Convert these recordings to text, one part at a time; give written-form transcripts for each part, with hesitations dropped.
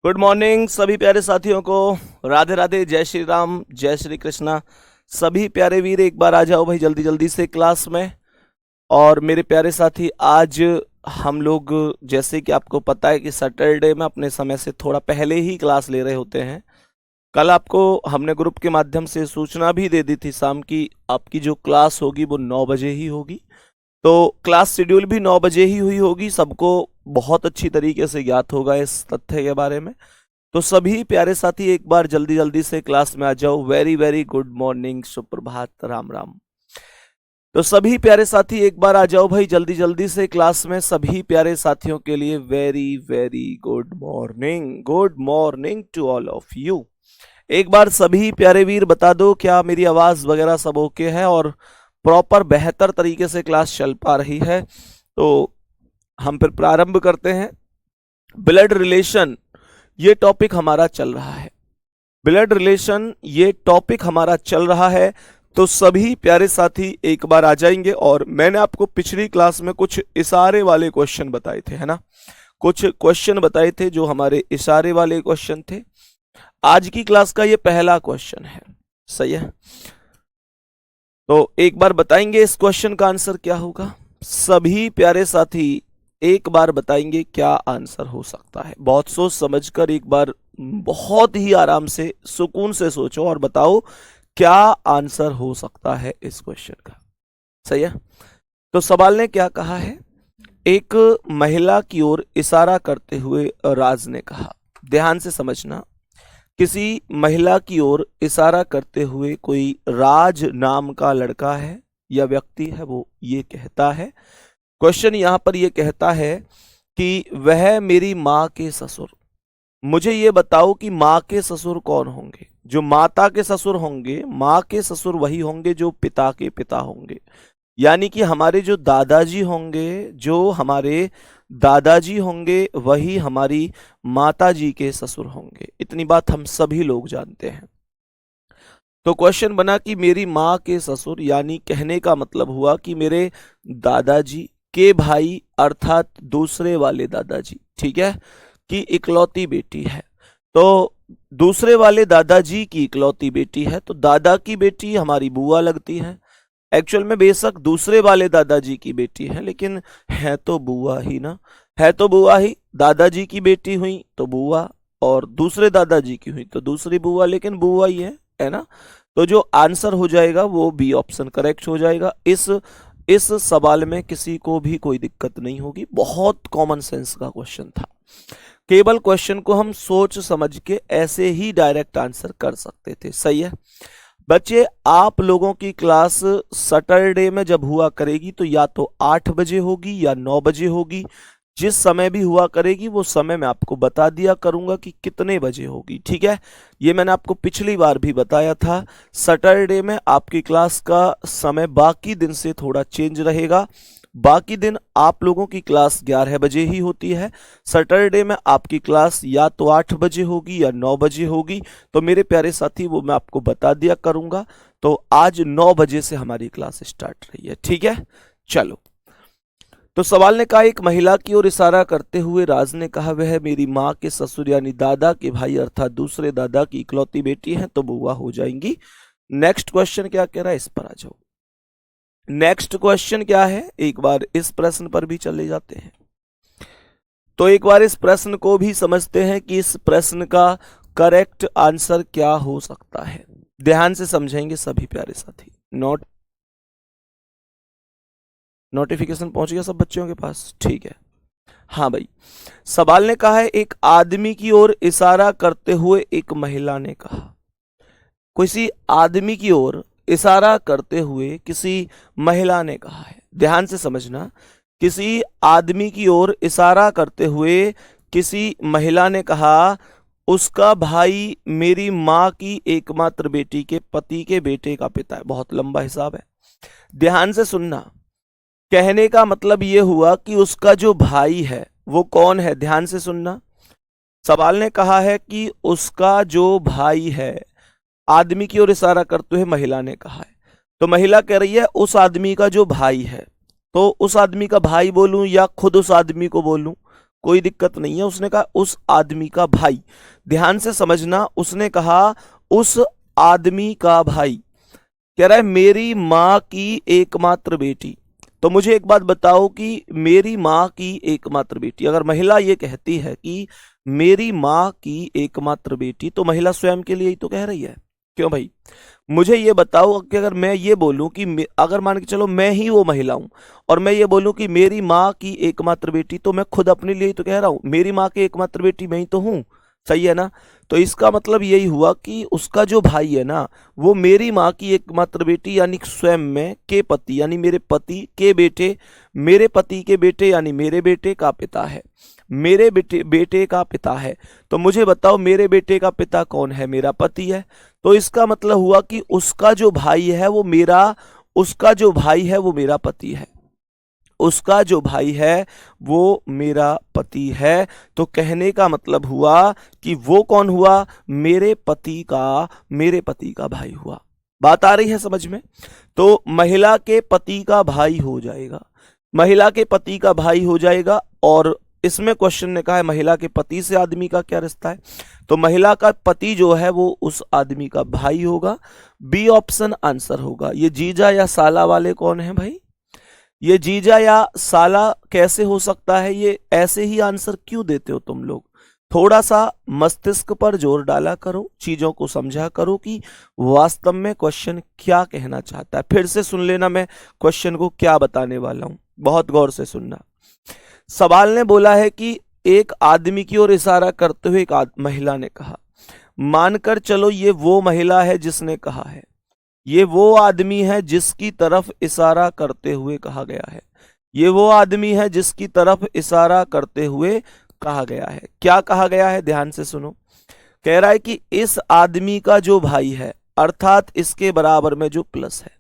Good morning सभी प्यारे साथियों को। राधे राधे, जय श्री राम, जय श्री कृष्णा। सभी प्यारे वीर एक बार आ जाओ भाई जल्दी जल्दी से क्लास में। और मेरे प्यारे साथी, आज हम लोग, जैसे कि आपको पता है कि सैटरडे में अपने समय से थोड़ा पहले ही क्लास ले रहे होते हैं। कल आपको हमने ग्रुप के माध्यम से सूचना भी दे दी थी शाम की, आपकी जो क्लास होगी वो 9 बजे ही होगी। तो क्लास शेड्यूल भी 9 बजे ही हुई होगी, सबको बहुत अच्छी तरीके से ज्ञात होगा इस तथ्य के बारे में। तो सभी प्यारे साथी एक बार जल्दी जल्दी से क्लास में आ जाओ। वेरी वेरी गुड मॉर्निंग, सुप्रभात, राम राम। तो सभी प्यारे साथी एक बार आ जाओ भाई जल्दी जल्दी से क्लास में। सभी प्यारे साथियों के लिए very very good morning, good morning to all of you. एक बार सभी प्यारे वीर बता दो क्या मेरी आवाज वगैरह सब ओके है और प्रॉपर बेहतर तरीके से क्लास चल पा रही है। तो हम फिर प्रारंभ करते हैं। ब्लड रिलेशन ये टॉपिक हमारा चल रहा है। ब्लड रिलेशन ये टॉपिक हमारा चल रहा है। तो सभी प्यारे साथी एक बार आ जाएंगे। और मैंने आपको पिछली क्लास में कुछ इशारे वाले क्वेश्चन बताए थे, है ना। कुछ क्वेश्चन बताए थे जो हमारे इशारे वाले क्वेश्चन थे। आज की क्लास का ये पहला क्वेश्चन है, सही है। तो एक बार बताएंगे इस क्वेश्चन का आंसर क्या होगा। सभी प्यारे साथी एक बार बताएंगे क्या आंसर हो सकता है। बहुत सोच समझकर एक बार बहुत ही आराम से सुकून से सोचो और बताओ क्या आंसर हो सकता है इस क्वेश्चन का। सही है। तो सवाल ने क्या कहा है, एक महिला की ओर इशारा करते हुए राज ने कहा। ध्यान से समझना, किसी महिला की ओर इशारा करते हुए कोई राज नाम का लड़का है या व्यक्ति है, वो ये कहता है। क्वेश्चन यहां पर ये कहता है कि वह मेरी माँ के ससुर। मुझे ये बताओ कि माँ के ससुर कौन होंगे। जो माता के ससुर होंगे, माँ के ससुर वही होंगे जो पिता के पिता होंगे। यानी कि हमारे जो दादाजी होंगे, जो हमारे दादाजी होंगे वही हमारी माताजी के ससुर होंगे। इतनी बात हम सभी लोग जानते हैं। तो क्वेश्चन बना कि मेरी माँ के ससुर, यानी कहने का मतलब हुआ कि मेरे दादाजी के भाई अर्थात दूसरे वाले दादाजी, ठीक है, की इकलौती बेटी है। तो दूसरे वाले दादाजी की इकलौती बेटी है, तो दादा की बेटी हमारी बुआ लगती है। एक्चुअल में बेशक दूसरे वाले दादाजी की बेटी है, लेकिन है तो बुआ ही ना, है तो बुआ ही। दादाजी की बेटी हुई तो बुआ, और दूसरे दादाजी की हुई तो दूसरी बुआ, लेकिन बुआ ही है ना। तो जो आंसर हो जाएगा वो बी ऑप्शन करेक्ट हो जाएगा। इस सवाल में किसी को भी कोई दिक्कत नहीं होगी, बहुत कॉमन सेंस का क्वेश्चन था। केवल क्वेश्चन को हम सोच समझ के ऐसे ही डायरेक्ट आंसर कर सकते थे। सही है बच्चे। आप लोगों की क्लास सैटरडे में जब हुआ करेगी तो या तो 8 बजे होगी या 9 बजे होगी। जिस समय भी हुआ करेगी वो समय मैं आपको बता दिया करूंगा कि कितने बजे होगी, ठीक है। ये मैंने आपको पिछली बार भी बताया था। सैटरडे में आपकी क्लास का समय बाकी दिन से थोड़ा चेंज रहेगा। बाकी दिन आप लोगों की क्लास 11 बजे ही होती है। सैटरडे में आपकी क्लास या तो 8 बजे होगी या 9 बजे होगी। तो मेरे प्यारे साथी वो मैं आपको बता दिया करूंगा। तो आज 9 बजे से हमारी क्लास स्टार्ट रही है, ठीक है। चलो, तो सवाल ने कहा एक महिला की ओर इशारा करते हुए राज ने कहा वह मेरी माँ के ससुर यानी दादा के भाई अर्थात दूसरे दादा की इकलौती बेटी है, तो बुआ हो जाएंगी। नेक्स्ट क्वेश्चन क्या कह रहा है, इस पर आ जाओ। नेक्स्ट क्वेश्चन क्या है, एक बार इस प्रश्न पर भी चले जाते हैं। तो एक बार इस प्रश्न को भी समझते हैं कि इस प्रश्न का करेक्ट आंसर क्या हो सकता है। ध्यान से समझेंगे सभी प्यारे साथी। नोटिफिकेशन पहुंच गया सब बच्चों के पास, ठीक है। हाँ भाई, सवाल ने कहा है एक आदमी की ओर इशारा करते हुए एक महिला ने कहा। किसी आदमी की ओर इशारा करते हुए किसी महिला ने कहा है। ध्यान से समझना, किसी आदमी की ओर इशारा करते हुए किसी महिला ने कहा उसका भाई मेरी माँ की एकमात्र बेटी के पति के बेटे का पिता है। बहुत लंबा हिसाब है, ध्यान से सुनना। कहने का मतलब यह हुआ कि उसका जो भाई है वो कौन है। ध्यान से सुनना, सवाल ने कहा है कि उसका जो भाई है, आदमी की ओर इशारा करते हुए महिला ने कहा है। तो महिला कह रही है उस आदमी का जो भाई है। तो उस आदमी का भाई बोलूं या खुद उस आदमी को बोलूं, कोई दिक्कत नहीं है। उसने कहा उस आदमी का भाई, ध्यान से समझना, उसने कहा उस आदमी का भाई। कह रहा है मेरी माँ की एकमात्र बेटी। तो मुझे एक बात बताओ कि मेरी माँ की एकमात्र बेटी, अगर महिला ये कहती है कि मेरी माँ की एकमात्र बेटी, तो महिला स्वयं के लिए ही तो कह रही है, क्यों भाई? मुझे ये बताओ कि अगर मैं ये बोलूं कि अगर मान के चलो मैं ही वो महिला हूं और मैं ये बोलूं कि मेरी माँ की एकमात्र बेटी, तो मैं खुद अपने लिए ही तो कह रहा हूं, मेरी माँ की एकमात्र बेटी मैं ही तो हूं, सही है ना? तो इसका मतलब यही हुआ कि उसका जो भाई है ना, वो मेरी माँ की एकमात्र बेटी यानी स्वयं में के पति यानी मेरे पति के बेटे, मेरे पति के बेटे यानी मेरे बेटे का पिता है, मेरे बेटे का पिता है। तो मुझे बताओ मेरे बेटे का पिता कौन है? मेरा पति है। तो इसका मतलब हुआ कि उसका जो भाई है वो मेरा पति है, उसका जो भाई है वो मेरा पति है। तो कहने का मतलब हुआ कि वो कौन हुआ? मेरे पति का भाई हुआ। बात आ रही है समझ में? तो महिला के पति का भाई हो जाएगा, महिला के पति का भाई हो जाएगा। और इसमें क्वेश्चन ने कहा है महिला के पति से आदमी का क्या रिश्ता है, तो महिला का पति जो है वो उस आदमी का भाई होगा। बी ऑप्शन आंसर होगा। ये जीजा या साला वाले कौन है भाई? ये जीजा या साला कैसे हो सकता है? ये ऐसे ही आंसर क्यों देते हो तुम लोग? थोड़ा सा मस्तिष्क पर जोर डाला करो, चीजों को समझा करो कि वास्तव में क्वेश्चन क्या कहना चाहता है। फिर से सुन लेना मैं क्वेश्चन को क्या बताने वाला हूं, बहुत गौर से सुनना। सवाल ने बोला है कि एक आदमी की ओर इशारा करते हुए एक महिला ने कहा, मानकर चलो ये वो महिला है जिसने कहा है, ये वो आदमी है जिसकी तरफ इशारा करते हुए कहा गया है, ये वो आदमी है जिसकी तरफ इशारा करते हुए कहा गया है। क्या कहा गया है? ध्यान से सुनो। कह रहा है कि इस आदमी का जो भाई है, अर्थात इसके बराबर में जो प्लस है,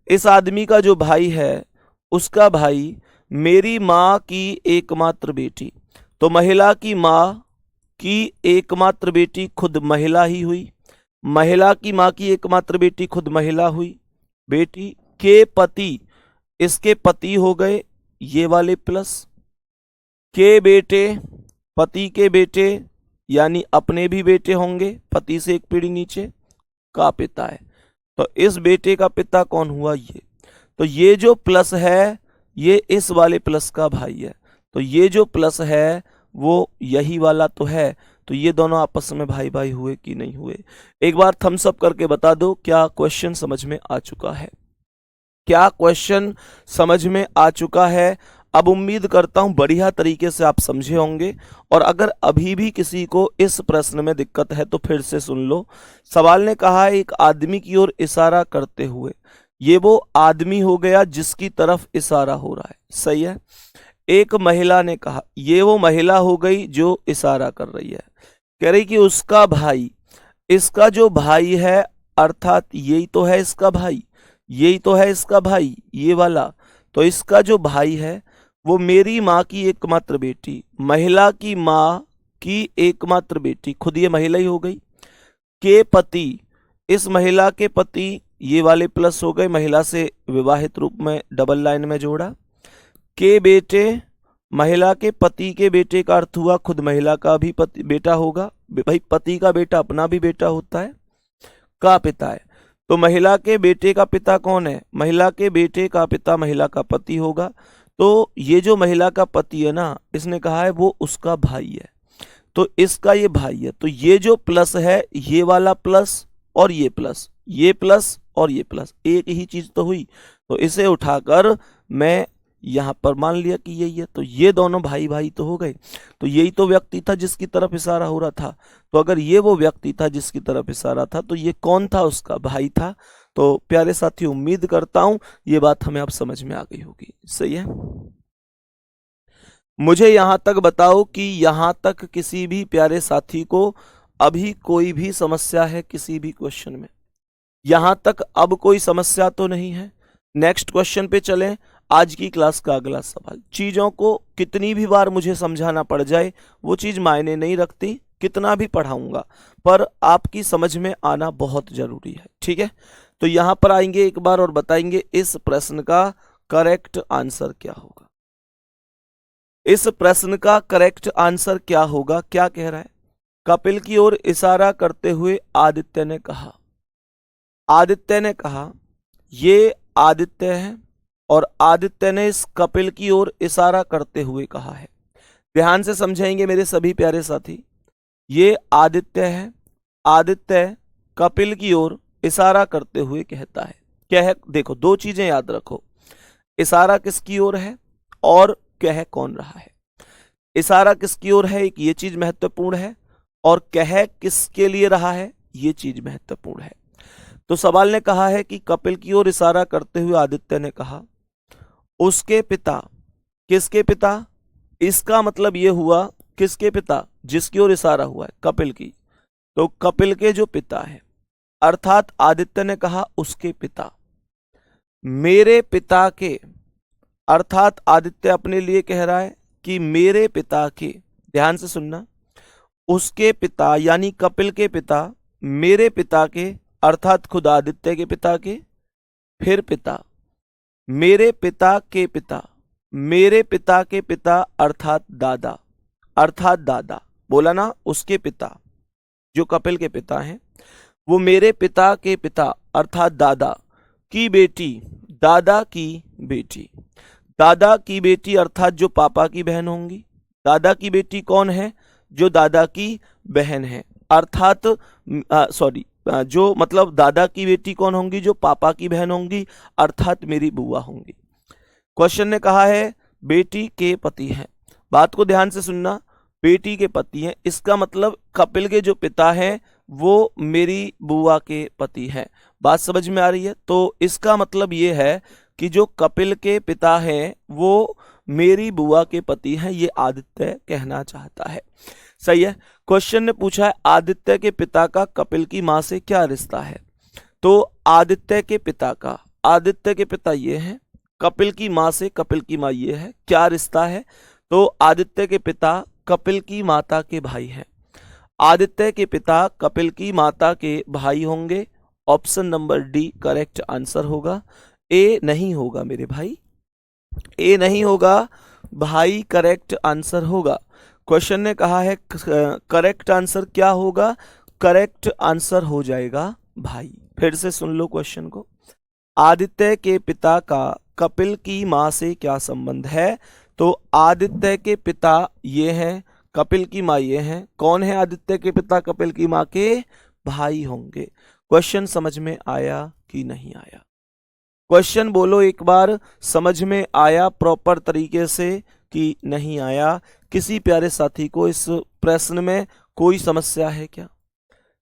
इस आदमी का जो भाई है उसका भाई मेरी माँ की एकमात्र बेटी। तो महिला की माँ की एकमात्र बेटी खुद महिला ही हुई, महिला की माँ की एकमात्र बेटी खुद महिला हुई। बेटी के पति, इसके पति हो गए ये वाले प्लस, के बेटे, पति के बेटे यानी अपने भी बेटे होंगे, पति से एक पीढ़ी नीचे, का पिता है। तो इस बेटे का पिता कौन हुआ? ये। तो ये जो प्लस है ये इस वाले प्लस का भाई है। तो ये जो प्लस है वो यही वाला तो है। तो ये दोनों आपस में भाई भाई हुए कि नहीं हुए? एक बार थम्स अप करके बता दो, क्या क्वेश्चन समझ में आ चुका है? क्या क्वेश्चन समझ में आ चुका है? अब उम्मीद करता हूं बढ़िया तरीके से आप समझे होंगे। और अगर अभी भी किसी को इस प्रश्न में दिक्कत है तो फिर से सुन लो। सवाल ने कहा है एक आदमी की ओर इशारा करते हुए, ये वो आदमी हो गया जिसकी तरफ इशारा हो रहा है, सही है। एक महिला ने कहा, ये वो महिला हो गई जो इशारा कर रही है। कह रही कि उसका भाई, इसका जो भाई है अर्थात यही तो है इसका भाई, यही तो है इसका भाई ये वाला। तो इसका जो भाई है वो मेरी माँ की एकमात्र बेटी, महिला की माँ की एकमात्र बेटी, खुद ये महिला ही हो गई। के पति, इस महिला के पति ये वाले प्लस हो गए, महिला से विवाहित रूप में डबल लाइन में जोड़ा। के बेटे, महिला के पति के बेटे का अर्थ हुआ खुद महिला का भी बेटा होगा, भाई पति का बेटा अपना भी बेटा होता है। का पिता है, तो महिला के बेटे का पिता कौन है? महिला के बेटे का पिता महिला का पति होगा। तो ये जो महिला का पति है ना, इसने कहा है वो उसका भाई है, तो इसका ये भाई है। तो ये जो प्लस है ये वाला प्लस और ये प्लस, ये प्लस और ये प्लस एक ही चीज तो हुई। तो इसे उठाकर मैं यहां पर मान लिया कि यही है। तो ये दोनों भाई भाई तो हो गए। तो यही तो व्यक्ति था जिसकी तरफ इशारा हो रहा था। तो अगर ये वो व्यक्ति था जिसकी तरफ इशारा था तो ये कौन था? उसका भाई था। तो प्यारे साथी उम्मीद करता हूं ये बात हमें अब समझ में आ गई होगी, सही है। मुझे यहां तक बताओ कि यहां तक किसी भी प्यारे साथी को अभी कोई भी समस्या है किसी भी क्वेश्चन में? यहां तक अब कोई समस्या तो नहीं है? नेक्स्ट क्वेश्चन पे चलें। आज की क्लास का अगला सवाल, चीजों को कितनी भी बार मुझे समझाना पड़ जाए वो चीज मायने नहीं रखती, कितना भी पढ़ाऊंगा, पर आपकी समझ में आना बहुत जरूरी है, ठीक है। तो यहां पर आएंगे एक बार और बताएंगे इस प्रश्न का करेक्ट आंसर क्या होगा। इस प्रश्न का करेक्ट आंसर क्या होगा? क्या कह रहा है? कपिल की ओर इशारा करते हुए आदित्य ने कहा। आदित्य ने कहा, ये आदित्य है और आदित्य ने इस कपिल की ओर इशारा करते हुए कहा है। ध्यान से समझेंगे मेरे सभी प्यारे साथी। ये आदित्य है, आदित्य कपिल की ओर इशारा करते हुए कहता है। कह, देखो दो चीजें याद रखो, इशारा किसकी ओर है और कह कौन रहा है। इशारा किसकी ओर है, एक ये चीज महत्वपूर्ण है, और कह किसके लिए रहा है, ये चीज महत्वपूर्ण है। तो सवाल ने कहा है कि कपिल की ओर इशारा करते हुए आदित्य ने कहा, उसके पिता। किसके पिता? इसका मतलब यह हुआ किसके पिता? जिसकी ओर इशारा हुआ है, कपिल की। तो कपिल के जो पिता है, अर्थात आदित्य ने कहा उसके पिता। मेरे पिता के, अर्थात आदित्य अपने लिए कह रहा है कि मेरे पिता के, ध्यान से सुनना, उसके पिता यानी कपिल के पिता, मेरे पिता के अर्थात खुद आदित्य के पिता के, फिर पिता, मेरे पिता के पिता, मेरे पिता के पिता अर्थात दादा, अर्थात दादा बोला ना, उसके पिता जो कपिल के पिता हैं वो मेरे पिता के पिता अर्थात दादा की बेटी, दादा की बेटी, दादा की बेटी अर्थात जो पापा की बहन होंगी। दादा की बेटी कौन है? जो दादा की बहन है, अर्थात सॉरी, जो मतलब दादा की बेटी कौन होंगी? जो पापा की बहन होंगी, अर्थात मेरी बुआ होंगी। क्वेश्चन ने कहा है बेटी के पति हैं। बात को ध्यान से सुनना, बेटी के पति हैं, इसका मतलब कपिल के जो पिता हैं वो मेरी बुआ के पति हैं। बात समझ में आ रही है? तो इसका मतलब ये है कि जो कपिल के पिता हैं वो मेरी बुआ के पति हैं, ये आदित्य कहना चाहता है। सही है। क्वेश्चन ने पूछा है आदित्य के पिता का कपिल की मां से क्या रिश्ता है। तो आदित्य के पिता का, आदित्य के पिता ये हैं, कपिल की मां से कपिल की मां ये है, क्या रिश्ता है? तो आदित्य के पिता कपिल की माता के भाई हैं। आदित्य के पिता कपिल की माता के भाई होंगे। Option number D correct answer होगा। ए नहीं होगा मेरे भाई, ए नहीं होगा भाई, करेक्ट आंसर होगा। क्वेश्चन ने कहा है करेक्ट आंसर क्या होगा? करेक्ट आंसर हो जाएगा भाई। फिर से सुन लो क्वेश्चन को। आदित्य के पिता का कपिल की मां से क्या संबंध है? तो आदित्य के पिता ये हैं, कपिल की मां ये हैं। कौन है आदित्य के पिता? कपिल की मां के भाई होंगे। क्वेश्चन समझ में आया कि नहीं आया? क्वेश्चन बोलो एक बार, समझ में आया प्रॉपर तरीके से कि नहीं आया? किसी प्यारे साथी को इस प्रश्न में कोई समस्या है क्या?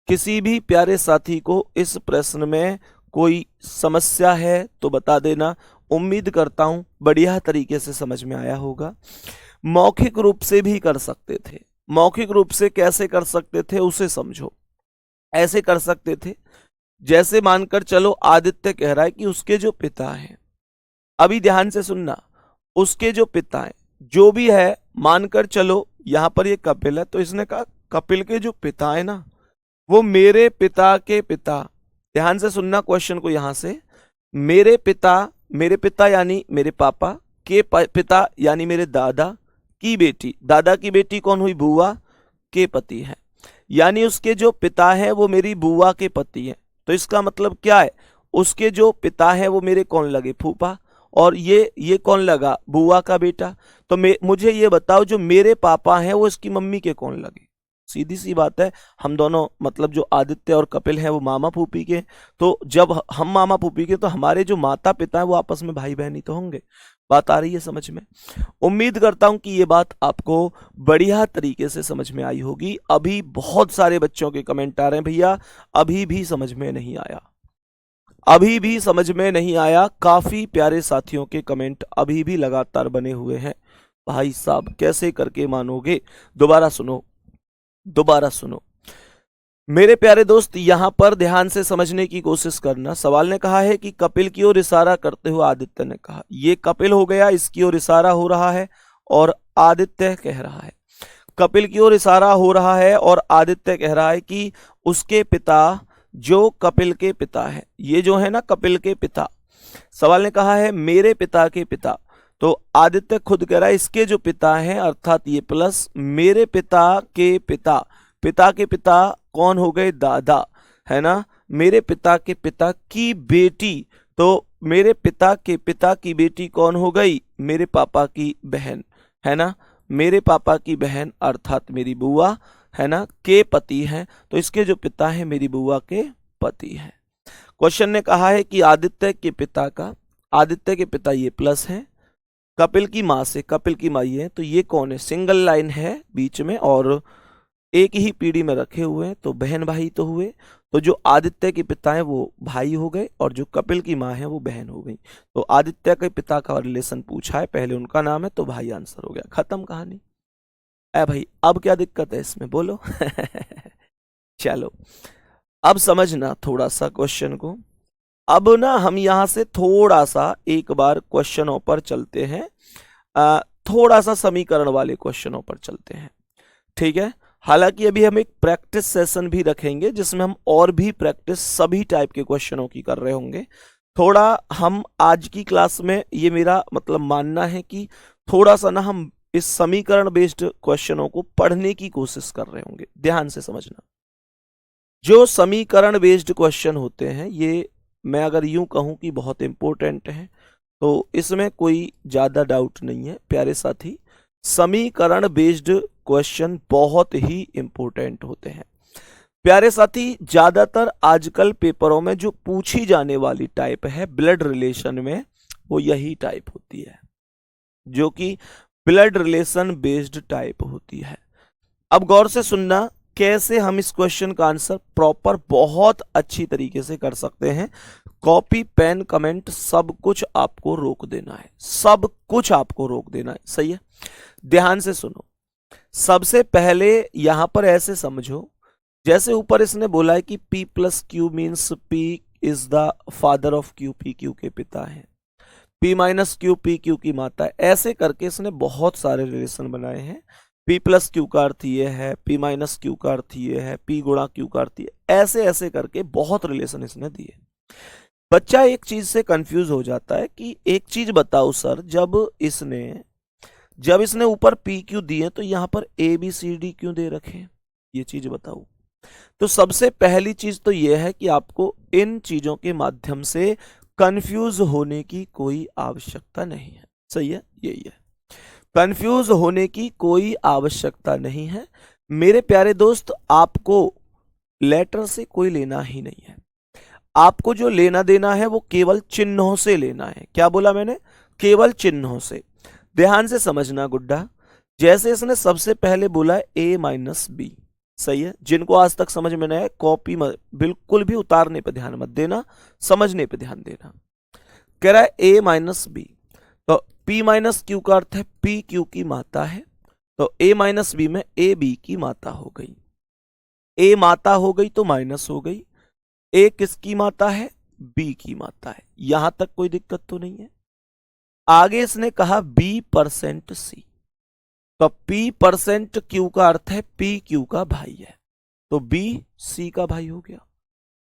किसी भी प्यारे साथी को इस प्रश्न में कोई समस्या है तो बता देना। उम्मीद करता हूं बढ़िया तरीके से समझ में आया होगा। मौखिक रूप से भी कर सकते थे। मौखिक रूप से कैसे कर सकते थे उसे समझो। ऐसे कर सकते थे जैसे मानकर चलो आदित्य कह रहा है कि उसके जो पिता हैं, अभी ध्यान से सुनना, उसके जो पिता हैं जो भी है, मानकर चलो यहां पर ये कपिल है, तो इसने कहा कपिल के जो पिता है ना वो मेरे पिता के पिता, ध्यान से सुनना क्वेश्चन को, यहां से मेरे पिता यानी मेरे पापा के पिता यानी मेरे दादा की बेटी, दादा की बेटी कौन हुई? बुआ के पति हैं, यानी उसके जो पिता हैं वो मेरी बुआ के पति हैं। तो इसका मतलब क्या है? उसके जो पिता हैं वो मेरे कौन लगे? फूफा। और ये कौन लगा? बुआ का बेटा। तो मुझे ये बताओ जो मेरे पापा हैं वो इसकी मम्मी के कौन लगे? सीधी सी बात है, हम दोनों मतलब जो आदित्य और कपिल हैं वो मामा फूफी के, तो जब हम मामा फूफी के तो हमारे जो माता पिता हैं वो आपस में भाई बहन ही तो होंगे। बात आ रही है समझ में? उम्मीद करता हूं कि ये बात आपको बढ़िया तरीके से समझ में आई होगी। अभी बहुत सारे बच्चों के कमेंट आ रहे हैं भैया अभी भी समझ में नहीं आया, अभी भी समझ में नहीं आया। काफी प्यारे साथियों के कमेंट अभी भी लगातार बने हुए हैं। भाई साहब कैसे करके मानोगे? दोबारा सुनो, दोबारा सुनो मेरे प्यारे दोस्त, यहां पर ध्यान से समझने की कोशिश करना। सवाल ने कहा है कि कपिल की ओर इशारा करते हुए आदित्य ने कहा, ये कपिल हो गया, इसकी ओर इशारा हो रहा है और आदित्य कह रहा है। कपिल की ओर इशारा हो रहा है और आदित्य कह रहा है कि उसके पिता जो कपिल के पिता है, ये जो है ना कपिल के पिता। सवाल ने कहा है मेरे पिता के पिता, तो आदित्य खुद कह रहा है इसके जो पिता हैं अर्थात ये प्लस मेरे पिता के पिता, पिता के पिता कौन हो गए, दादा, है ना, मेरे पिता के पिता की बेटी, तो मेरे पिता के पिता की बेटी कौन हो गई, मेरे पापा की बहन, है ना, मेरे पापा की बहन अर्थात मेरी बुआ, है ना, के पति हैं, तो इसके जो पिता हैं मेरी बुआ के पति हैं। क्वेश्चन ने कहा है कि आदित्य के पिता का, आदित्य के पिता ये प्लस हैं, कपिल की माँ से, कपिल की माँ ये है, तो ये कौन है, सिंगल लाइन है बीच में और एक ही पीढ़ी में रखे हुए हैं, तो बहन भाई तो हुए, तो जो आदित्य के पिता है वो भाई हो गए और जो कपिल की माँ है वो बहन हो गई। तो आदित्य के पिता का रिलेशन पूछा है, पहले उनका नाम है तो भाई आंसर हो गया, खत्म कहानी। अरे भाई अब क्या दिक्कत है इसमें बोलो। चलो अब समझना थोड़ा सा क्वेश्चन को। अब ना हम यहां से थोड़ा सा एक बार क्वेश्चनों पर चलते हैं, थोड़ा सा समीकरण वाले क्वेश्चनों पर चलते हैं, ठीक है। हालांकि अभी हम एक प्रैक्टिस सेशन भी रखेंगे जिसमें हम और भी प्रैक्टिस सभी टाइप के क्वेश्चनों की कर रहे होंगे। थोड़ा हम आज की क्लास में, ये मेरा मतलब मानना है कि थोड़ा सा ना हम इस समीकरण बेस्ड क्वेश्चनों को पढ़ने की कोशिश कर रहे होंगे। ध्यान से समझना, जो समीकरण बेस्ड क्वेश्चन होते हैं ये मैं अगर यूं कहूं कि बहुत इंपॉर्टेंट है, तो इसमें कोई ज्यादा डाउट नहीं है प्यारे साथी। समीकरण बेस्ड क्वेश्चन बहुत ही इंपॉर्टेंट होते हैं प्यारे साथी। ज्यादातर आजकल पेपरों में जो पूछी जाने वाली टाइप है ब्लड रिलेशन में, वो यही टाइप होती है, जो कि ब्लड रिलेशन बेस्ड टाइप होती है। अब गौर से सुनना कैसे हम इस क्वेश्चन का आंसर प्रॉपर बहुत अच्छी तरीके से कर सकते हैं। कॉपी पेन कमेंट सब कुछ आपको रोक देना है, सब कुछ आपको रोक देना है, सही है। ध्यान से सुनो, सबसे पहले यहां पर ऐसे समझो, जैसे ऊपर इसने बोला है कि P plus Q means P is the father of Q, P Q के पिता है, P minus Q P Q की माता है, ऐसे करके इसने बहुत सारे रिलेशन बनाए हैं। P प्लस क्यू का अर्थ ये है, P माइनस क्यू का अर्थ ये है, P गुणा क्यू का अर्थ ये, ऐसे ऐसे करके बहुत रिलेशन इसने दिए। बच्चा एक चीज से कंफ्यूज हो जाता है कि एक चीज बताओ सर, जब इसने ऊपर पी क्यू दिए तो यहां पर ए बी सी डी क्यों दे रखे, ये चीज बताओ। तो सबसे पहली चीज तो यह है कि आपको इन चीजों के माध्यम से कंफ्यूज होने की कोई आवश्यकता नहीं है, सही है, यही है, कंफ्यूज होने की कोई आवश्यकता नहीं है मेरे प्यारे दोस्त। आपको लेटर से कोई लेना ही नहीं है, आपको जो लेना देना है वो केवल चिन्हों से लेना है। क्या बोला मैंने, केवल चिन्हों से। ध्यान से समझना गुड्डा, जैसे इसने सबसे पहले बोला ए माइनस बी, सही है, जिनको आज तक समझ में नहीं है कॉपी बिल्कुल भी उतारने पे ध्यान मत देना, समझने पे ध्यान देना। कह रहा है ए माइनस बी, तो पी माइनस क्यू का अर्थ है पी क्यू की माता है, तो ए माइनस बी में ए बी की माता हो गई, ए माता हो गई तो माइनस हो गई, ए किसकी माता है, बी की माता है, यहां तक कोई दिक्कत तो नहीं है। आगे इसने कहा बी परसेंट सी, तो पी परसेंट क्यू का अर्थ है पी क्यू का भाई है, तो बी सी का भाई हो गया,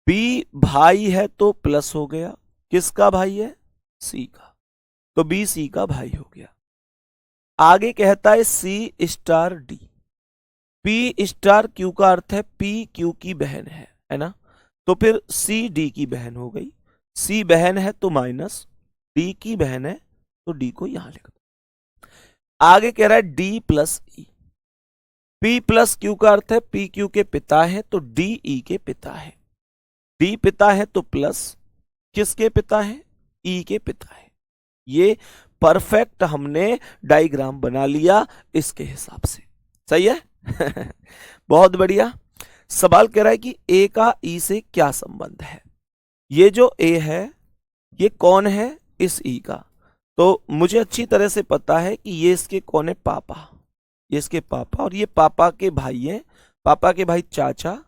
बी भाई है तो प्लस हो गया, किसका भाई है, सी का, तो बी सी का भाई हो गया। आगे कहता है C star D, P star Q का अर्थ है पी क्यू की बहन है ना, तो फिर सी डी की बहन हो गई, सी बहन है तो माइनस, डी की बहन है तो डी को यहां लिख दो। आगे कह रहा है डी प्लस ई, पी प्लस क्यू का अर्थ है पी क्यू के पिता है तो डी ई के पिता है, डी पिता है तो प्लस किसके पिता है, ई के पिता है। ये परफेक्ट हमने डायग्राम बना लिया इसके हिसाब से, सही है। बहुत बढ़िया। सवाल कह रहा है कि ए का ई से क्या संबंध है, ये जो ए है ये कौन है, इस ई का, तो मुझे अच्छी तरह से पता है कि ये इसके कौन है, पापा, ये इसके पापा, और ये पापा के भाई हैं, पापा के भाई चाचा,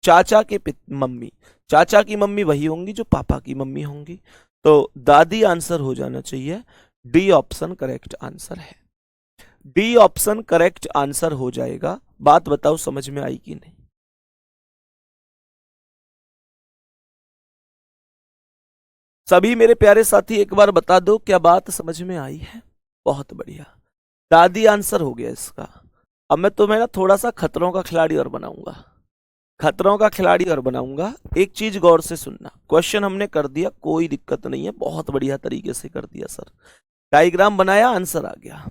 चाचा के मम्मी, चाचा की मम्मी वही होंगी जो पापा की मम्मी होंगी, तो दादी आंसर हो जाना चाहिए, डी ऑप्शन करेक्ट आंसर है, डी ऑप्शन करेक्ट आंसर हो जाएगा। बात बताओ समझ में आई कि नहीं, सभी मेरे प्यारे साथी एक बार बता दो क्या बात समझ में आई है। बहुत बढ़िया, दादी आंसर हो गया इसका। अब मैं तुम्हें ना थोड़ा सा खतरों का खिलाड़ी और बनाऊंगा, खतरों का खिलाड़ी और बनाऊंगा। एक चीज गौर से सुनना, क्वेश्चन हमने कर दिया, कोई दिक्कत नहीं है, बहुत बढ़िया तरीके से कर दिया सर, डायग्राम बनाया, आंसर आ गया।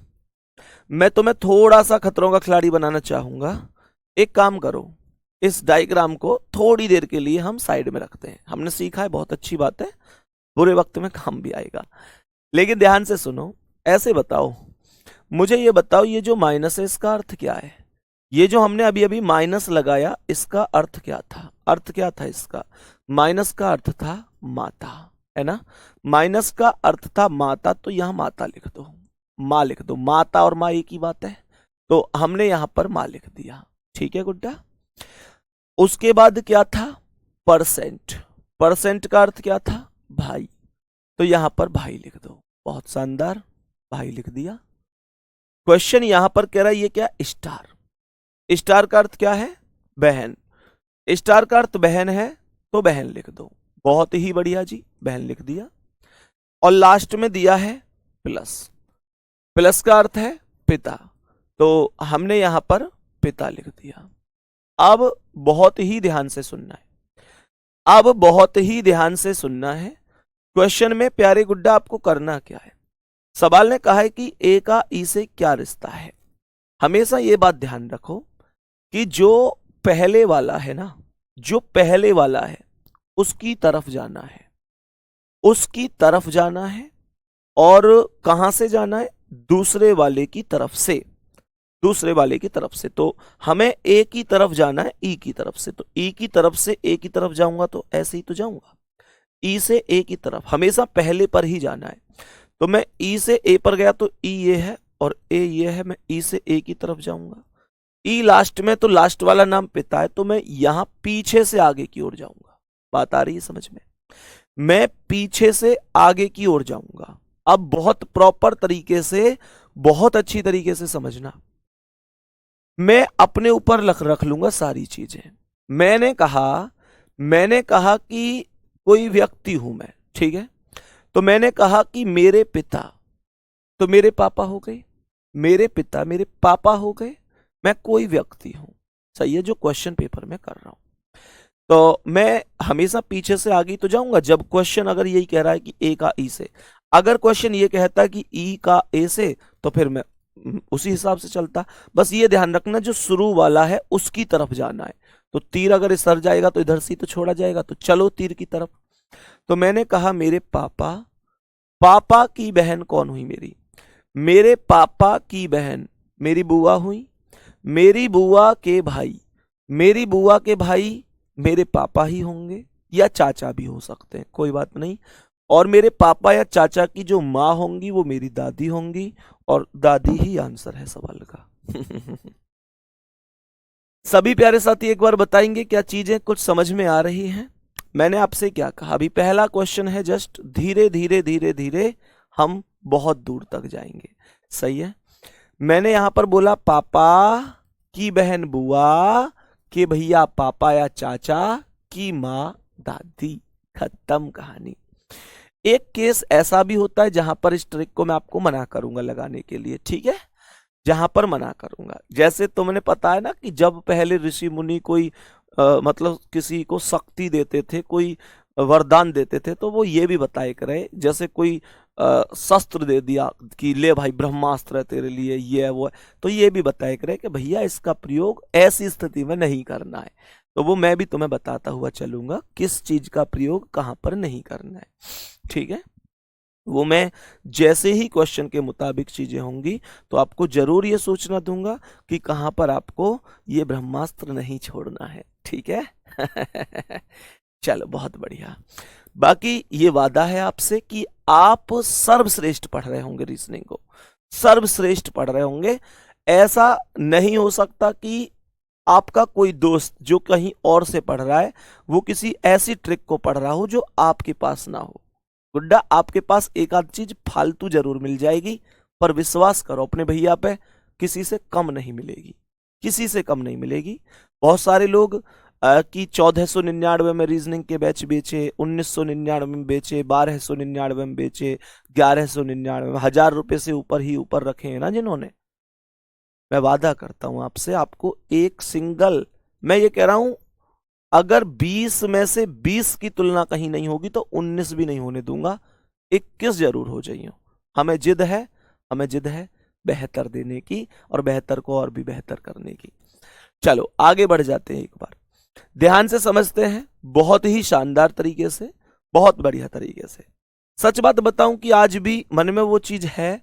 मैं तुम्हें थोड़ा सा खतरों का खिलाड़ी बनाना चाहूंगा। एक काम करो, इस डायग्राम को थोड़ी देर के लिए हम साइड में रखते हैं, हमने सीखा है, बहुत अच्छी बात है, बुरे वक्त में काम भी आएगा। लेकिन ध्यान से सुनो, ऐसे बताओ, मुझे ये बताओ, ये जो माइनस है इसका अर्थ क्या है? ये जो हमने अभी अभी माइनस लगाया, इसका अर्थ क्या था? अर्थ क्या था इसका? माइनस का अर्थ था माता, है ना? माइनस का अर्थ था माता, तो यहां माता लिख दो, माँ लिख दो, माता और माँ एक ही बात है, तो हमने यहां पर माँ लिख दिया। ठीक है गुड्डा। उसके बाद क्या था? परसेंट, परसेंट का अर्थ क्या था? भाई, तो यहां पर भाई लिख दो, बहुत शानदार, भाई लिख दिया। क्वेश्चन यहां पर कह रहा है ये क्या? स्टार, स्टार का अर्थ क्या है? बहन, स्टार का अर्थ बहन है, तो बहन लिख दो, बहुत ही बढ़िया जी, बहन लिख दिया। और लास्ट में दिया है प्लस, प्लस का अर्थ है पिता, तो हमने यहां पर पिता लिख दिया। अब बहुत ही ध्यान से सुनना है, अब बहुत ही ध्यान से सुनना है। क्वेश्चन में प्यारे गुड्डा आपको करना क्या है? सवाल ने कहा है कि ए का ई से क्या रिश्ता है। हमेशा ये बात ध्यान रखो कि जो पहले वाला है ना, जो पहले वाला है उसकी तरफ जाना है, उसकी तरफ जाना है। और कहां से जाना है? दूसरे वाले की तरफ से, दूसरे वाले की तरफ से। तो हमें ए की तरफ जाना है ई की तरफ से, तो ई की तरफ से ए की तरफ जाऊंगा तो ऐसे ही तो जाऊंगा, ई से ए की तरफ हमेशा पहले पर ही जाना है। तो मैं ई से ए पर गया तो ई ये है और ए ये है, मैं ई से ए की तरफ जाऊंगा। ई लास्ट में, तो लास्ट वाला नाम पिता है, तो मैं यहां पीछे से आगे की ओर जाऊंगा। बात आ रही है समझ में? मैं पीछे से आगे की ओर जाऊंगा। अब बहुत प्रॉपर तरीके से, बहुत अच्छी तरीके से समझना, मैं अपने ऊपर रख लूंगा सारी चीजें। मैंने कहा कि कोई व्यक्ति हूं मैं, ठीक है? तो मैंने कहा कि मेरे पिता, तो मेरे पापा हो गए, मेरे पिता मेरे पापा हो गए, मैं कोई व्यक्ति हूं। सही है, जो क्वेश्चन पेपर में कर रहा हूं। तो मैं हमेशा पीछे से आगे तो जाऊंगा। जब क्वेश्चन अगर यही कह रहा है कि ए का ई से, अगर क्वेश्चन ये कहता है कि ई का ए से, तो फिर मैं उसी हिसाब से चलता। बस ये ध्यान रखना, जो शुरू वाला है उसकी तरफ जाना है। तो तीर अगर इधर जाएगा तो इधर से तो छोड़ा जाएगा, तो चलो तीर की तरफ। तो मैंने कहा मेरे पापा, पापा की बहन कौन हुई? मेरी, मेरे पापा की बहन मेरी बुआ हुई, मेरी बुआ के भाई, मेरी बुआ के भाई मेरे पापा ही होंगे या चाचा भी हो सकते हैं, कोई बात नहीं। और मेरे पापा या चाचा की जो माँ होंगी वो मेरी दादी होंगी, और दादी ही आंसर है सवाल का। सभी प्यारे साथी एक बार बताएंगे क्या चीजें कुछ समझ में आ रही हैं? मैंने आपसे क्या कहा? अभी पहला क्वेश्चन है, जस्ट धीरे धीरे धीरे धीरे हम बहुत दूर तक जाएंगे। सही है? मैंने यहां पर बोला पापा की बहन बुआ, के भैया पापा या चाचा, की माँ दादी, खत्म कहानी। एक केस ऐसा भी होता है जहां पर इस ट्रिक को मैं आपको मना करूंगा लगाने के लिए, ठीक है? जहां पर मना करूंगा, जैसे तुमने पता है ना कि जब पहले ऋषि मुनि कोई मतलब किसी को शक्ति देते थे, कोई वरदान देते थे, तो वो ये भी बताए करे, जैसे कोई शस्त्र दे दिया कि ले भाई ब्रह्मास्त्र है तेरे लिए, ये है वो है, तो ये भी बताए करे कि भैया इसका प्रयोग ऐसी स्थिति में नहीं करना है। तो वो मैं भी तुम्हें बताता हुआ चलूंगा किस चीज का प्रयोग कहां पर नहीं करना है, ठीक है? वो मैं जैसे ही क्वेश्चन के मुताबिक चीजें होंगी तो आपको जरूर ये सोचना दूंगा कि कहां पर आपको ये ब्रह्मास्त्र नहीं छोड़ना है, ठीक है? चलो बहुत बढ़िया। बाकी ये वादा है आपसे कि आप सर्वश्रेष्ठ पढ़ रहे होंगे, रीजनिंग को सर्वश्रेष्ठ पढ़ रहे होंगे। ऐसा नहीं हो सकता कि आपका कोई दोस्त जो कहीं और से पढ़ रहा है वो किसी ऐसी ट्रिक को पढ़ रहा हो जो आपके पास ना हो। गुड्डा, आपके पास एक आध चीज फालतू जरूर मिल जाएगी, पर विश्वास करो अपने भैया पे, किसी से कम नहीं मिलेगी, किसी से कम नहीं मिलेगी। बहुत सारे लोग कि 1499 में रीजनिंग के बैच बेचे, 1999 में बेचे, 1299 में बेचे, 1199 में, 1000 रुपये से ऊपर ही ऊपर रखे हैं ना जिन्होंने। मैं वादा करता हूं आपसे, आपको एक सिंगल, मैं ये कह रहा हूं अगर 20 में से 20 की तुलना कहीं नहीं होगी तो 19 भी नहीं होने दूंगा, 21 जरूर हो जाइए। हमें जिद है, हमें जिद है बेहतर देने की और बेहतर को और भी बेहतर करने की। चलो आगे बढ़ जाते हैं, एक बार ध्यान से समझते हैं, बहुत ही शानदार तरीके से, बहुत बढ़िया तरीके से। सच बात बताऊं कि आज भी मन में वो चीज है,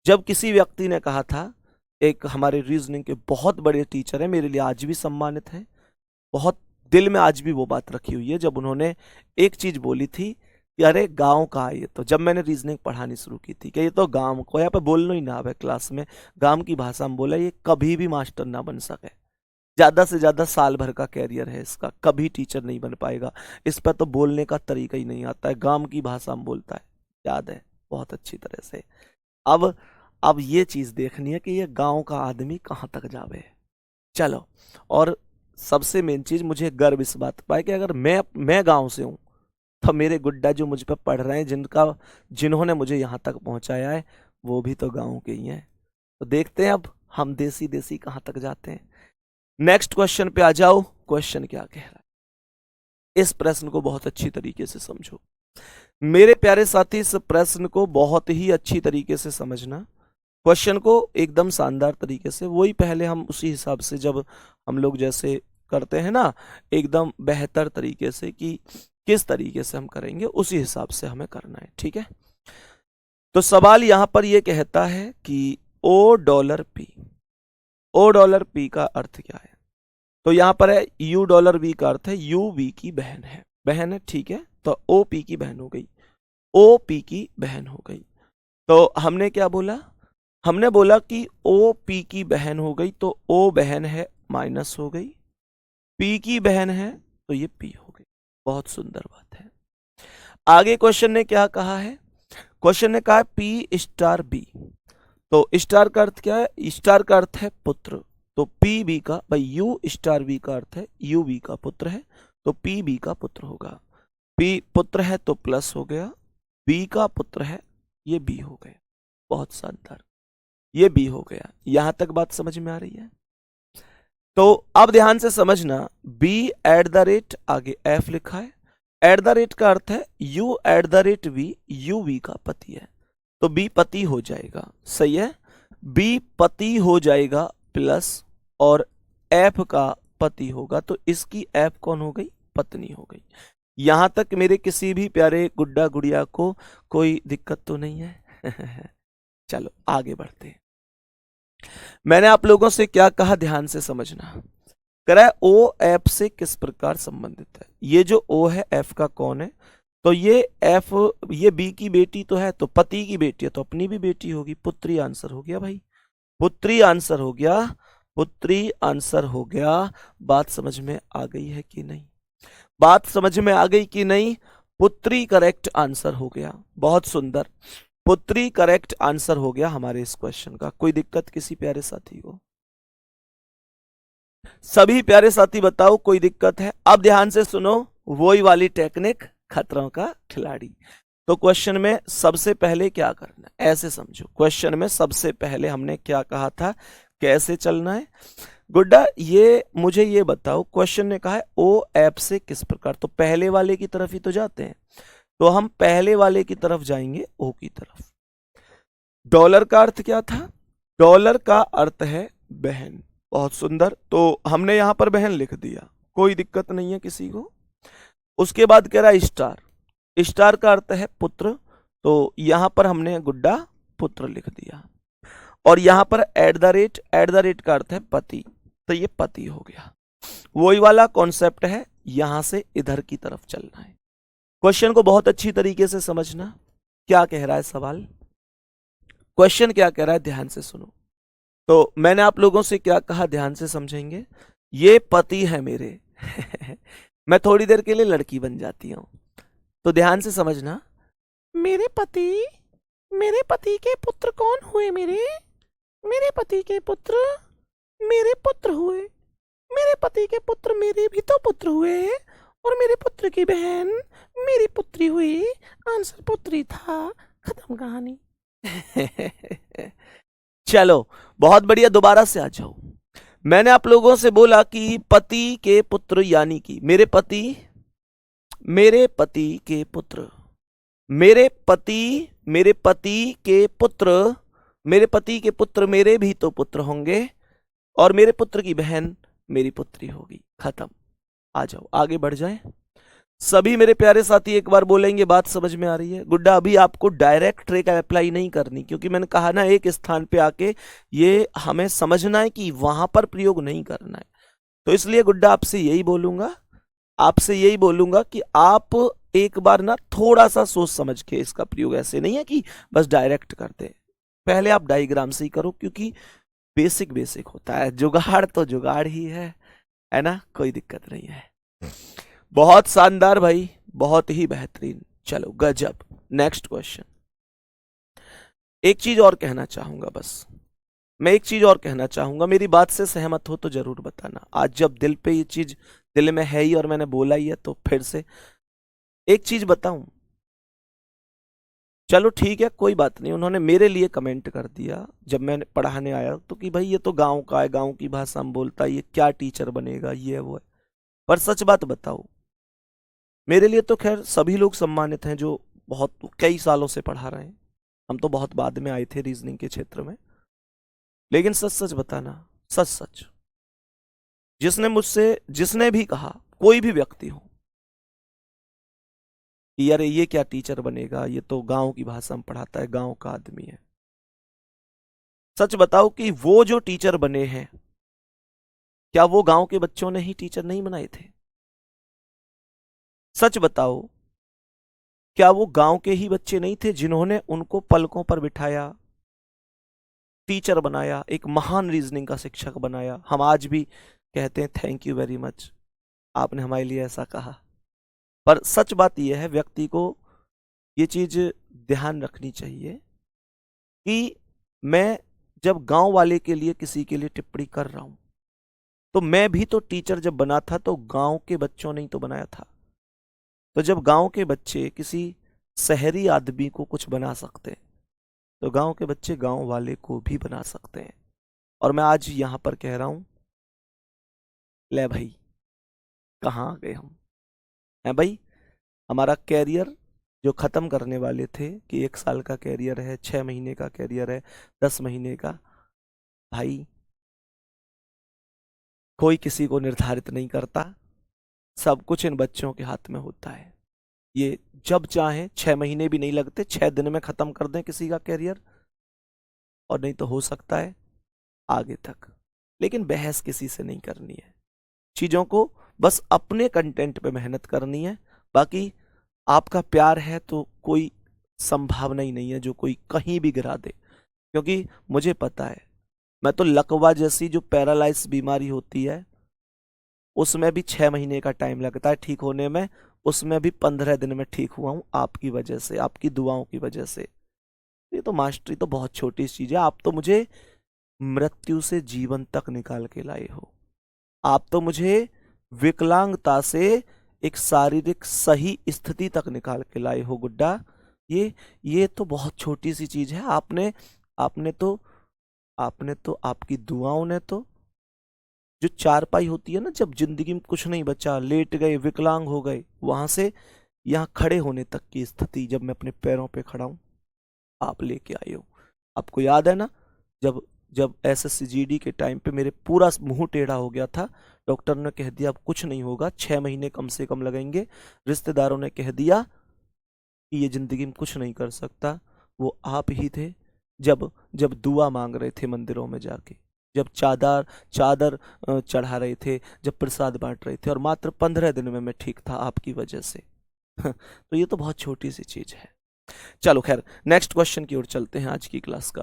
जब किसी व्यक्ति ने कहा था, एक हमारे रीजनिंग के बहुत बड़े टीचर हैं, मेरे लिए आज भी सम्मानित हैं, बहुत दिल में आज भी वो बात रखी हुई है, जब उन्होंने एक चीज बोली थी कि अरे गांव का है ये तो, जब मैंने रीजनिंग पढ़ानी शुरू की थी, कि ये तो गांव को, यहाँ पे बोलना ही ना आवे क्लास में, गांव की भाषा में बोला, ये कभी भी मास्टर ना बन सके, ज्यादा से ज्यादा साल भर का कैरियर है इसका, कभी टीचर नहीं बन पाएगा, इस पर तो बोलने का तरीका ही नहीं आता है, गांव की भाषा में बोलता है, याद है बहुत अच्छी तरह से। अब ये चीज देखनी है कि ये गांव का आदमी कहाँ तक जावे। चलो, और सबसे मेन चीज, मुझे गर्व इस बात पर है कि अगर मैं गांव से हूं तो मेरे गुड्डा जो मुझ पर पढ़ रहे हैं, जिन्होंने मुझे यहाँ तक पहुंचाया है, वो भी तो गांव के ही हैं। तो देखते हैं अब हम देसी देसी कहाँ तक जाते हैं। नेक्स्ट क्वेश्चन पे आ जाओ। क्वेश्चन क्या कह रहा है, इस प्रश्न को बहुत अच्छी तरीके से समझो मेरे प्यारे साथी, इस प्रश्न को बहुत ही अच्छी तरीके से समझना, क्वेश्चन को एकदम शानदार तरीके से, वही पहले हम उसी हिसाब से, जब हम लोग जैसे करते हैं ना, एकदम बेहतर तरीके से कि किस तरीके से हम करेंगे, उसी हिसाब से हमें करना है, ठीक है। तो सवाल यहां पर यह कहता है कि $O $P का अर्थ क्या है। तो यहां पर है $U का अर्थ है UV की बहन है, बहन है, ठीक है। तो OP की बहन हो गई, OP की बहन हो गई। तो हमने क्या बोला, हमने बोला कि OP की बहन हो गई, तो O बहन है माइनस हो गई, P की बहन है तो ये P हो गई। बहुत सुंदर बात है। आगे क्वेश्चन ने क्या कहा है, क्वेश्चन ने कहा है P*B। तो स्टार का अर्थ क्या है, स्टार का अर्थ है पुत्र, तो PB का, भाई U*B का अर्थ है UV का पुत्र है, तो PB का पुत्र होगा। P पुत्र है तो प्लस हो गया, B का पुत्र है, ये B हो गया। बहुत शानदार, ये B हो गया। यहां तक बात समझ में आ रही है। तो अब ध्यान से समझना, B@, आगे F लिखा है, @ का अर्थ है U@V, UV का पति है, तो B पति हो जाएगा, सही है, B पति हो जाएगा प्लस, और F का पति होगा, तो इसकी F कौन हो गई, पत्नी हो गई। यहां तक मेरे किसी भी प्यारे गुड्डा गुड़िया को कोई दिक्कत तो नहीं है। चलो आगे बढ़ते हैं। मैंने आप लोगों से क्या कहा, ध्यान से समझना, करा है O F से किस प्रकार संबंधित है। ये जो O है F का कौन है, तो ये F, ये B की बेटी तो है, तो पति की बेटी है तो अपनी भी बेटी होगी, पुत्री आंसर हो गया भाई, पुत्री आंसर हो गया, पुत्री आंसर हो गया। बात समझ में आ गई है कि नहीं, बात समझ में आ गई कि नहीं, पुत्री करेक्ट आंसर हो गया, बहुत सुंदर, पुत्री करेक्ट आंसर हो गया हमारे इस क्वेश्चन का। कोई दिक्कत किसी प्यारे साथी को, सभी प्यारे साथी बताओ कोई दिक्कत है। अब ध्यान से सुनो, वही वाली टेक्निक, खतरों का खिलाड़ी। तो क्वेश्चन में सबसे पहले क्या करना है, ऐसे समझो, क्वेश्चन में सबसे पहले हमने क्या कहा था, कैसे चलना है। गुड्डा ये मुझे ये बताओ, क्वेश्चन ने कहा है O F से किस प्रकार, तो पहले वाले की तरफ ही तो जाते हैं, तो हम पहले वाले की तरफ जाएंगे, O की तरफ। डॉलर का अर्थ क्या था, डॉलर का अर्थ है बहन, बहुत सुंदर, तो हमने यहां पर बहन लिख दिया, कोई दिक्कत नहीं है किसी को। उसके बाद कह रहा है स्टार, स्टार का अर्थ है पुत्र, तो यहां पर हमने गुड्डा पुत्र लिख दिया, और यहां पर @ का अर्थ है पति, तो ये पति हो गया। वही वाला कॉन्सेप्ट है, यहां से इधर की तरफ चलना है। क्वेश्चन को बहुत अच्छी तरीके से समझना, क्या कह रहा है सवाल, क्वेश्चन क्या कह रहा है, ध्यान से सुनो। तो मैंने आप लोगों से क्या कहा, ध्यान से समझेंगे, ये पति है मेरे। मैं थोड़ी देर के लिए लड़की बन जाती हूं, तो ध्यान से समझना, मेरे पति के पुत्र कौन हुए, मेरे पति के पुत्र मेरे पुत्र हुए, मेरे पति के पुत्र मेरे भी तो पुत्र हुए और मेरे पुत्र की बहन मेरी पुत्री हुई। आंसर पुत्री था। खत्म कहानी। चलो बहुत बढ़िया, दोबारा से आ जाओ। मैंने आप लोगों से बोला कि पति के पुत्र, यानी कि मेरे पति के पुत्र, मेरे पति के पुत्र, मेरे पति के पुत्र मेरे भी तो पुत्र होंगे और मेरे पुत्र की बहन मेरी पुत्री होगी। खत्म। आ जाओ आगे बढ़ जाएं। सभी मेरे प्यारे साथी एक बार बोलेंगे, बात समझ में आ रही है? गुड्डा अभी आपको डायरेक्ट ट्रिक अप्लाई नहीं करनी, क्योंकि मैंने कहा ना एक स्थान पे आके ये हमें समझना है कि वहां पर प्रयोग नहीं करना है। तो इसलिए गुड्डा आपसे यही बोलूंगा कि आप एक बार ना थोड़ा सा सोच समझ के इसका प्रयोग, ऐसे नहीं है कि बस डायरेक्ट कर दे। पहले आप डायग्राम से ही करो, क्योंकि बेसिक होता है। जुगाड़ तो जुगाड़ ही है ना, कोई दिक्कत नहीं है। बहुत शानदार भाई, बहुत ही बेहतरीन। चलो गजब। Next question. एक चीज और कहना चाहूंगा, बस मैं एक चीज और कहना चाहूंगा, मेरी बात से सहमत हो तो जरूर बताना। आज जब दिल पे ये चीज दिल में है ही और मैंने बोला ही है, तो फिर से एक चीज बताऊं। चलो ठीक है, कोई बात नहीं। उन्होंने मेरे लिए कमेंट कर दिया जब मैं पढ़ाने आया तो कि भाई ये तो गांव का है, गांव की भाषा में बोलता है, ये क्या टीचर बनेगा, ये है वो है। पर सच बात बताओ, मेरे लिए तो खैर सभी लोग सम्मानित हैं जो बहुत कई सालों से पढ़ा रहे हैं। हम तो बहुत बाद में आए थे रीजनिंग के क्षेत्र में। लेकिन सच सच बताना, सच जिसने भी कहा, कोई भी व्यक्ति हो कि यार ये क्या टीचर बनेगा, ये तो गांव की भाषा में पढ़ाता है, गांव का आदमी है। सच बताओ कि वो जो टीचर बने हैं, क्या वो गांव के बच्चों ने ही टीचर नहीं बनाए थे? सच बताओ, क्या वो गांव के ही बच्चे नहीं थे जिन्होंने उनको पलकों पर बिठाया, टीचर बनाया, एक महान रीजनिंग का शिक्षक बनाया? हम आज भी कहते हैं थैंक यू वेरी मच, आपने हमारे लिए ऐसा कहा। पर सच बात यह है, व्यक्ति को ये चीज ध्यान रखनी चाहिए कि मैं जब गांव वाले के लिए किसी के लिए टिप्पणी कर रहा हूं, तो मैं भी तो टीचर जब बना था तो गांव के बच्चों ने ही तो बनाया था। तो जब गांव के बच्चे किसी शहरी आदमी को कुछ बना सकते हैं, तो गांव के बच्चे गांव वाले को भी बना सकते हैं। और मैं आज यहां पर कह रहा हूं, ले भाई कहाँ आ गए हम, है भाई? हमारा कैरियर जो खत्म करने वाले थे कि 1 साल का कैरियर है, 6 महीने का कैरियर है, 10 महीने का, भाई कोई किसी को निर्धारित नहीं करता। सब कुछ इन बच्चों के हाथ में होता है। ये जब चाहे 6 महीने भी नहीं लगते, 6 दिन में खत्म कर दें किसी का कैरियर, और नहीं तो हो सकता है आगे तक। लेकिन बहस किसी से नहीं करनी है, चीजों को बस अपने कंटेंट पे मेहनत करनी है। बाकी आपका प्यार है तो कोई संभावना ही नहीं है जो कोई कहीं भी गिरा दे, क्योंकि मुझे पता है, मैं तो लकवा जैसी जो पैरालाइज बीमारी होती है उसमें भी 6 महीने का टाइम लगता है ठीक होने में, उसमें भी 15 दिन में ठीक हुआ हूं आपकी वजह से, आपकी दुआओं की वजह से। ये तो मास्टरी तो बहुत छोटी चीज है। आप तो मुझे मृत्यु से जीवन तक निकाल के लाए हो, आप तो मुझे विकलांगता से एक शारीरिक सही स्थिति तक निकाल के लाए हो गुड्डा। ये तो बहुत छोटी सी चीज है। आपने तो आपकी दुआओं ने तो, जो चारपाई होती है ना, जब जिंदगी में कुछ नहीं बचा, लेट गए, विकलांग हो गए, वहां से यहाँ खड़े होने तक की स्थिति, जब मैं अपने पैरों पे खड़ा हूं, आप लेके आए हो। आपको याद है ना, जब जब SSCGD के टाइम पे मेरे पूरा मुंह टेढ़ा हो गया था, डॉक्टर ने कह दिया अब कुछ नहीं होगा, 6 महीने कम से कम लगेंगे, रिश्तेदारों ने कह दिया कि ये जिंदगी में कुछ नहीं कर सकता, वो आप ही थे जब जब दुआ मांग रहे थे मंदिरों में जाके, जब चादर चादर चढ़ा रहे थे, जब प्रसाद बांट रहे थे, और मात्र 15 दिन में मैं ठीक था आपकी वजह से। तो ये तो बहुत छोटी सी चीज है। चलो खैर, नेक्स्ट क्वेश्चन की ओर चलते हैं। आज की क्लास का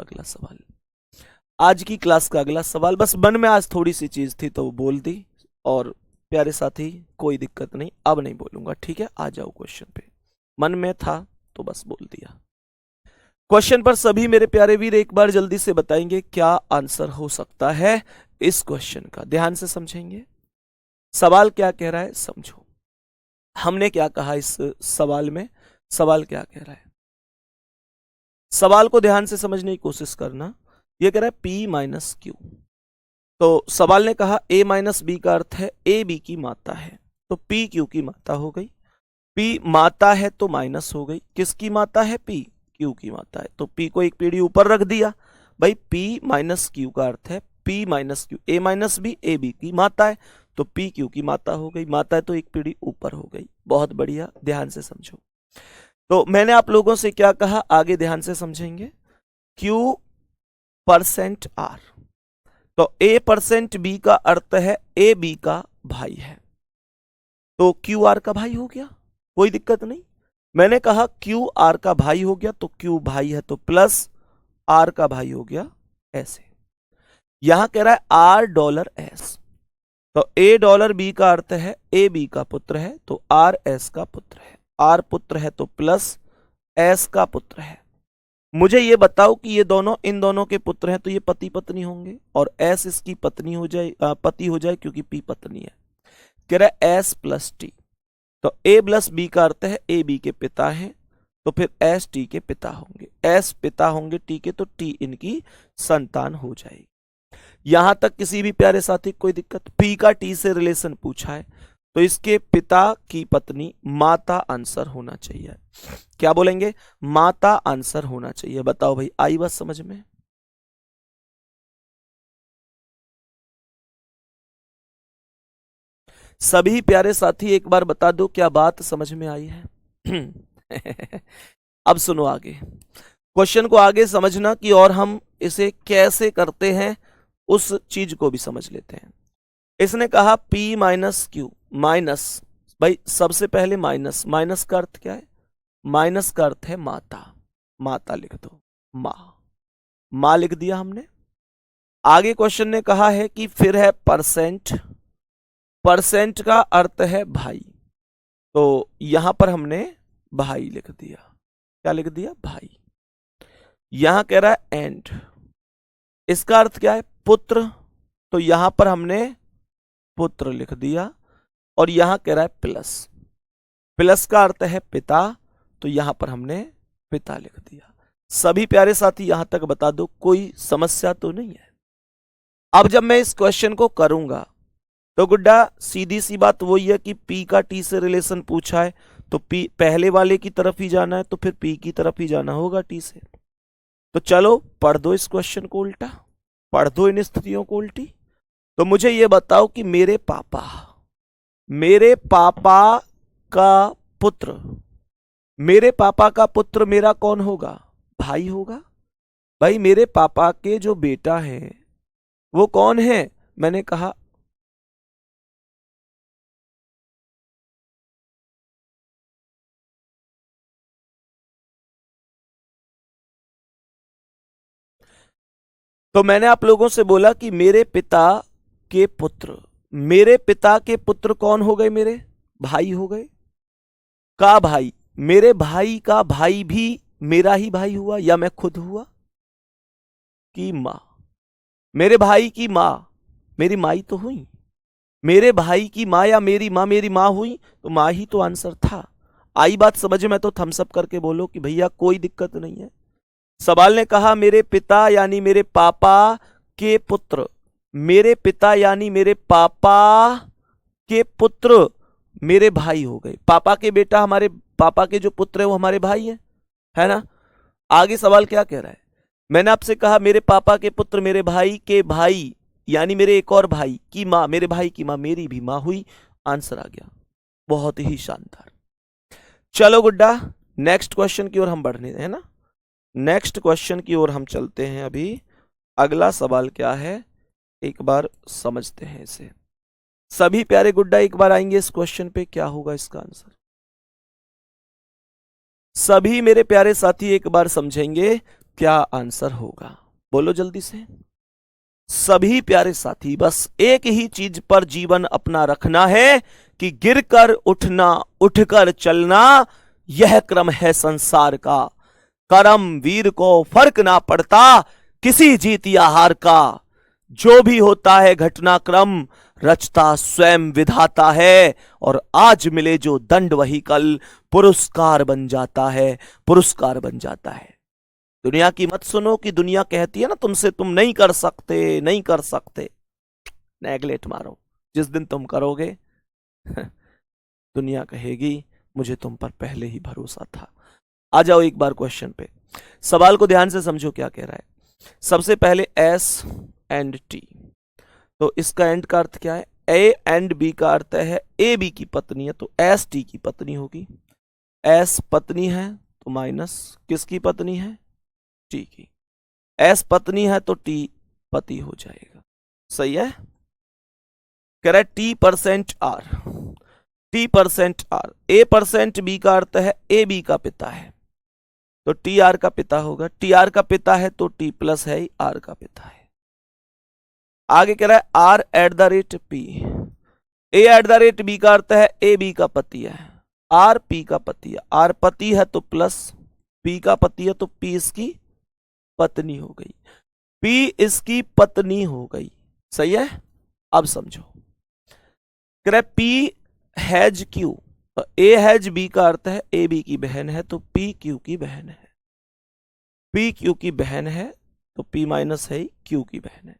अगला सवाल, बस मन में आज थोड़ी सी चीज थी तो वो बोल दी, और प्यारे साथी कोई दिक्कत नहीं, अब नहीं बोलूंगा, ठीक है? आ जाओ क्वेश्चन पे। मन में था तो बस बोल दिया। क्वेश्चन पर सभी मेरे प्यारे वीर एक बार जल्दी से बताएंगे क्या आंसर हो सकता है इस क्वेश्चन का। ध्यान से समझेंगे, सवाल क्या कह रहा है समझो। हमने क्या कहा इस सवाल में, सवाल क्या कह रहा है, सवाल को ध्यान से समझने की कोशिश करना। यह कह रहा है P माइनस क्यू। तो सवाल ने कहा A माइनस बी का अर्थ है A B की मात्रा है, तो P Q की मात्रा हो गई। P मात्रा है तो माइनस हो गई, किसकी मात्रा है, P Q की मात्रा है, तो P को एक पीढ़ी ऊपर रख दिया। भाई P माइनस क्यू का अर्थ है P minus Q, A minus B A B की मात्रा है, तो P Q की मात्रा हो गई, मात्रा है तो एक पीढ़ी ऊपर हो गई। बहुत बढ़िया, ध्यान से समझो। तो मैंने आप लोगों से क्या कहा, आगे ध्यान से समझेंगे। Q परसेंट R, तो A परसेंट B का अर्थ है A B का भाई है, तो Q R का भाई हो गया, कोई दिक्कत नहीं। मैंने कहा Q R का भाई हो गया, तो Q भाई है तो प्लस R का भाई हो गया, ऐसे। यहां कह रहा है R डॉलर S, तो A डॉलर B का अर्थ है A B का पुत्र है, तो R S का पुत्र है, R पुत्र है तो प्लस S का पुत्र है। मुझे ये बताओ कि ये दोनों इन दोनों के पुत्र हैं, तो ये पति पत्नी होंगे, और S इसकी पत्नी हो जाए, पति हो जाए, क्योंकि P पत्नी है। कह रहा है S प्लस T, तो A प्लस B का अर्थ है A B के पिता हैं, तो फिर S T के पिता होंगे, S पिता होंगे T के, तो T इनकी संतान हो जाएगी। यहां तक किसी भी प्यारे साथी कोई दिक्कत? P का T से रिलेशन पूछा है, तो इसके पिता की पत्नी माता आंसर होना चाहिए। क्या बोलेंगे? माता आंसर होना चाहिए। बताओ भाई, आई बात समझ में? सभी प्यारे साथी एक बार बता दो, क्या बात समझ में आई है? अब सुनो आगे क्वेश्चन को, आगे समझना कि और हम इसे कैसे करते हैं उस चीज को भी समझ लेते हैं। इसने कहा P माइनस क्यू, माइनस, भाई सबसे पहले माइनस, माइनस का अर्थ क्या है? माइनस का अर्थ है माता, माता लिख दो, मां लिख दिया हमने। आगे क्वेश्चन ने कहा है कि फिर है परसेंट, परसेंट का अर्थ है भाई, तो यहां पर हमने भाई लिख दिया। क्या लिख दिया? भाई। यहां कह रहा है एंड, इसका अर्थ क्या है? पुत्र, तो यहां पर हमने पुत्र लिख दिया। और यहां कह रहा है प्लस, प्लस का अर्थ है पिता, तो यहां पर हमने पिता लिख दिया। सभी प्यारे साथी यहां तक बता दो, कोई समस्या तो नहीं है? अब जब मैं इस क्वेश्चन को करूंगा तो गुड्डा सीधी सी बात वही है कि P का T से रिलेशन पूछा है, तो P पहले वाले की तरफ ही जाना है, तो फिर P की तरफ ही जाना होगा T से। तो चलो पढ़ दो इस क्वेश्चन को उल्टा, पढ़ दो इन स्थितियों को उल्टी। तो मुझे ये बताओ कि मेरे पापा का पुत्र, मेरे पापा का पुत्र मेरा कौन होगा? भाई होगा। भाई मेरे पापा के जो बेटा है वो कौन है? मैंने कहा तो मैंने आप लोगों से बोला कि मेरे पिता के पुत्र, मेरे पिता के पुत्र कौन हो गए? मेरे भाई हो गए। का भाई, मेरे भाई का भाई भी मेरा ही भाई हुआ, या मैं खुद हुआ? की मां, मेरे भाई की मां मेरी माई तो हुई, मेरे भाई की मां या मेरी मां मेरी मां हुई, तो मां ही तो आंसर था। आई बात समझ में? तो थम्स अप करके बोलो कि भैया कोई दिक्कत नहीं है। सवाल ने कहा मेरे पिता यानी मेरे पापा के पुत्र, मेरे पिता यानी मेरे पापा के पुत्र मेरे भाई हो गए। पापा के बेटा, हमारे पापा के जो पुत्र है वो हमारे भाई हैं, है ना? आगे सवाल क्या कह रहा है? मैंने आपसे कहा मेरे पापा के पुत्र मेरे भाई के भाई यानी मेरे एक और भाई की मां, मेरे भाई की मां मेरी भी मां हुई। आंसर आ गया। बहुत ही शानदार। चलो गुड्डा नेक्स्ट क्वेश्चन की ओर हम बढ़ने हैं ना, नेक्स्ट क्वेश्चन की ओर हम चलते हैं। अभी अगला सवाल क्या है एक बार समझते हैं इसे। सभी प्यारे गुड्डा एक बार आएंगे इस क्वेश्चन पे, क्या होगा इसका आंसर? सभी मेरे प्यारे साथी एक बार समझेंगे क्या आंसर होगा, बोलो जल्दी से। सभी प्यारे साथी बस एक ही चीज पर जीवन अपना रखना है कि गिरकर उठना, उठकर चलना, यह क्रम है संसार का। करम वीर को फर्क ना पड़ता किसी जीत या हार का, जो भी होता है घटनाक्रम रचता स्वयं विधाता है, और आज मिले जो दंड वही कल पुरस्कार बन जाता है, पुरस्कार बन जाता है। दुनिया की मत सुनो कि दुनिया कहती है ना तुमसे, तुम नहीं कर सकते, नहीं कर सकते। नेगलेक्ट मारो, जिस दिन तुम करोगे दुनिया कहेगी मुझे तुम पर पहले ही भरोसा था। आ जाओ एक बार क्वेश्चन पे, सवाल को ध्यान से समझो क्या कह रहा है। सबसे पहले एस एंड टी, तो इसका एंड का अर्थ क्या है? ए एंड बी का अर्थ है ए बी की पत्नी है, तो एस टी की पत्नी होगी। एस पत्नी है तो माइनस किसकी पत्नी है? टी की। एस पत्नी है तो टी पति हो जाएगा। सही है? कह रहा है T percent R, T percent R. A percent B का अर्थ है ए बी का पिता है, तो टी आर का पिता होगा। टी आर का पिता है तो टी प्लस है आर का पिता है। आगे कह रहा है R at the rate P. A at the rate B का अर्थ है ए बी का पति है, आर पी का पति है। आर पति है तो प्लस, पी का पति है तो पी इसकी पत्नी हो गई, पी इसकी पत्नी हो गई। सही है? अब समझो, कह रहा है P has Q, A has B का अर्थ है ए बी की बहन है, तो पी क्यू की बहन है। पी क्यू की बहन है तो पी माइनस है क्यू की बहन है।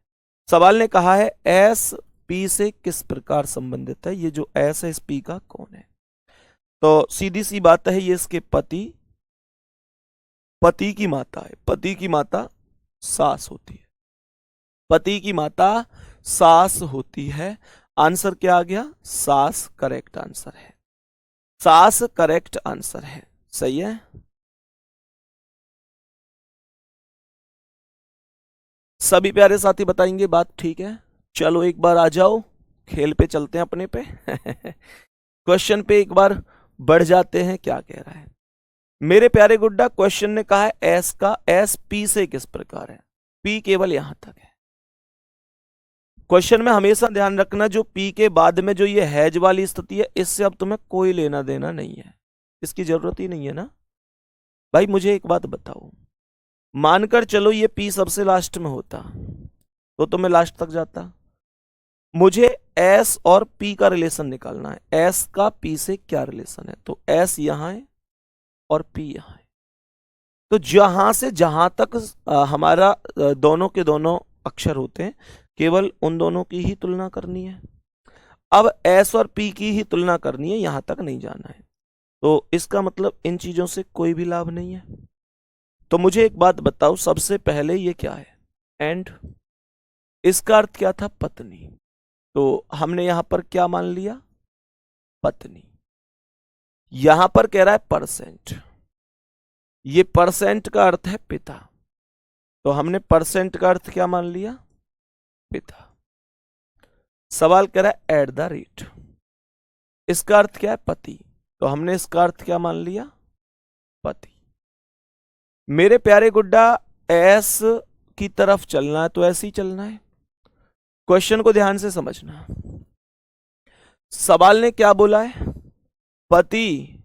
सवाल ने कहा है एस पी से किस प्रकार संबंधित है? ये जो एस है इस पी का कौन है? तो सीधी सी बात है, ये इसके पति की माता है। पति की माता सास होती है, पति की माता सास होती है। आंसर क्या आ गया? सास करेक्ट आंसर है, सास करेक्ट आंसर है। सही है? सभी प्यारे साथी बताएंगे बात ठीक है? चलो एक बार आ जाओ, खेल पे चलते हैं अपने पे क्वेश्चन पे एक बार बढ़ जाते हैं, क्या कह रहा है मेरे प्यारे गुड्डा। क्वेश्चन ने कहा है एस का एस पी से किस प्रकार है? पी केवल यहां तक है। क्वेश्चन में हमेशा ध्यान रखना, जो पी के बाद में जो ये हैज वाली स्थिति है, इससे अब तुम्हें कोई लेना देना नहीं है, इसकी जरूरत ही नहीं है ना भाई। मुझे एक बात बताओ, मानकर चलो ये पी सबसे लास्ट में होता तो तुम्हें लास्ट तक जाता। मुझे एस और पी का रिलेशन निकालना है, एस का पी से क्या रिलेशन है? तो एस यहां है और पी यहां है, तो जहां से जहां तक हमारा दोनों के दोनों अक्षर होते हैं, केवल उन दोनों की ही तुलना करनी है। अब एस और पी की ही तुलना करनी है, यहां तक नहीं जाना है। तो इसका मतलब इन चीजों से कोई भी लाभ नहीं है। तो मुझे एक बात बताओ, सबसे पहले ये क्या है? एंड। इसका अर्थ क्या था? पत्नी। तो हमने यहां पर क्या मान लिया? पत्नी। यहां पर कह रहा है परसेंट, ये परसेंट का अर्थ है पिता, तो हमने परसेंट का अर्थ क्या मान लिया? पिता। सवाल कह रहा है एट द रेट, इसका अर्थ क्या है? पति, तो हमने इसका अर्थ क्या मान लिया? पति। मेरे प्यारे गुड्डा, एस की तरफ चलना है तो ऐसे ही चलना है। क्वेश्चन को ध्यान से समझना, सवाल ने क्या बोला है? पति,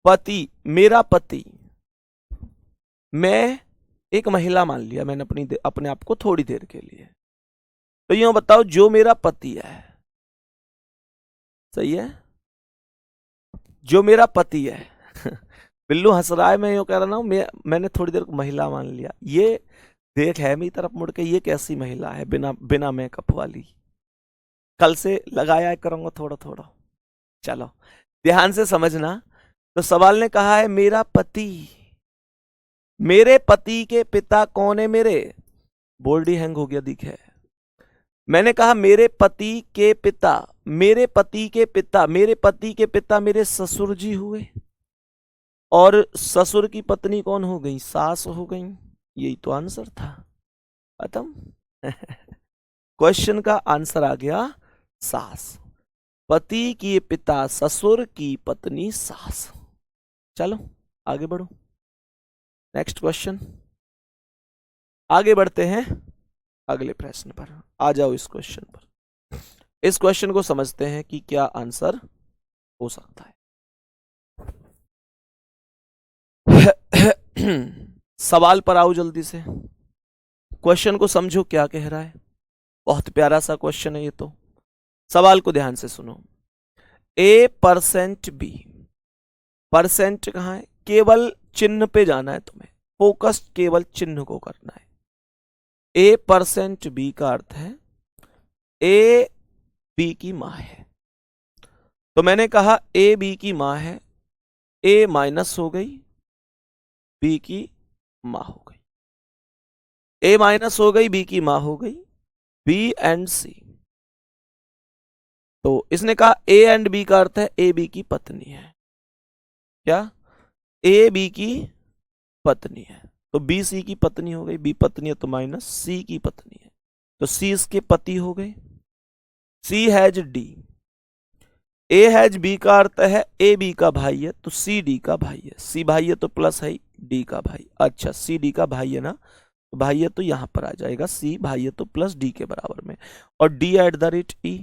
पति, मेरा पति। मैं एक महिला मान लिया मैंने अपने आप को थोड़ी देर के लिए, तो यूं बताओ जो मेरा पति है, सही है, जो मेरा पति है बिल्लू हंस रहा है, मैं यूं कह रहा हूं मैंने थोड़ी देर को महिला मान लिया। ये देख है मेरी तरफ मुड़ के, ये कैसी महिला है बिना मेकअप वाली। कल से लगाया करूंगा थोड़ा थोड़ा। चलो ध्यान से समझना, तो सवाल ने कहा है मेरा पति, मेरे पति के पिता कौन है? मेरे बोल्ड ही हैंग हो गया दिखे। मैंने कहा मेरे पति के पिता, मेरे पति के पिता, मेरे पति के पिता मेरे ससुर जी हुए, और ससुर की पत्नी कौन हो गई? सास हो गई। यही तो आंसर था, खत्म क्वेश्चन का आंसर आ गया सास। पति की पिता ससुर की पत्नी सास। चलो आगे बढ़ो, नेक्स्ट क्वेश्चन। आगे बढ़ते हैं अगले प्रश्न पर। आ जाओ इस क्वेश्चन पर, इस क्वेश्चन को समझते हैं कि क्या आंसर हो सकता है। सवाल पर आओ जल्दी से, क्वेश्चन को समझो क्या कह रहा है। बहुत प्यारा सा क्वेश्चन है ये तो। सवाल को ध्यान से सुनो। A%B, परसेंट कहाँ है, केवल चिन्ह पे जाना है तुम्हें, फोकस केवल चिन्ह को करना है। A%B का अर्थ है A B की मां है। तो मैंने कहा A B की मां है, A माइनस हो गई, B की मां हो गई, A माइनस हो गई, B की मां हो गई, B एंड C। तो इसने कहा A एंड B का अर्थ है A B की पत्नी है। क्या? A B की पत्नी है, तो B C की पत्नी हो गई, B पत्नी है तो माइनस, C की पत्नी है तो C इसके पति हो गए। C has D, A has B का अर्थ है A B का भाई है तो C D का भाई है, C भाई है तो प्लस है D का भाई। अच्छा, C D का भाई है ना, तो भाई है तो यहां पर आ जाएगा, C भाई है तो प्लस D के बराबर में, और D eight the rate E।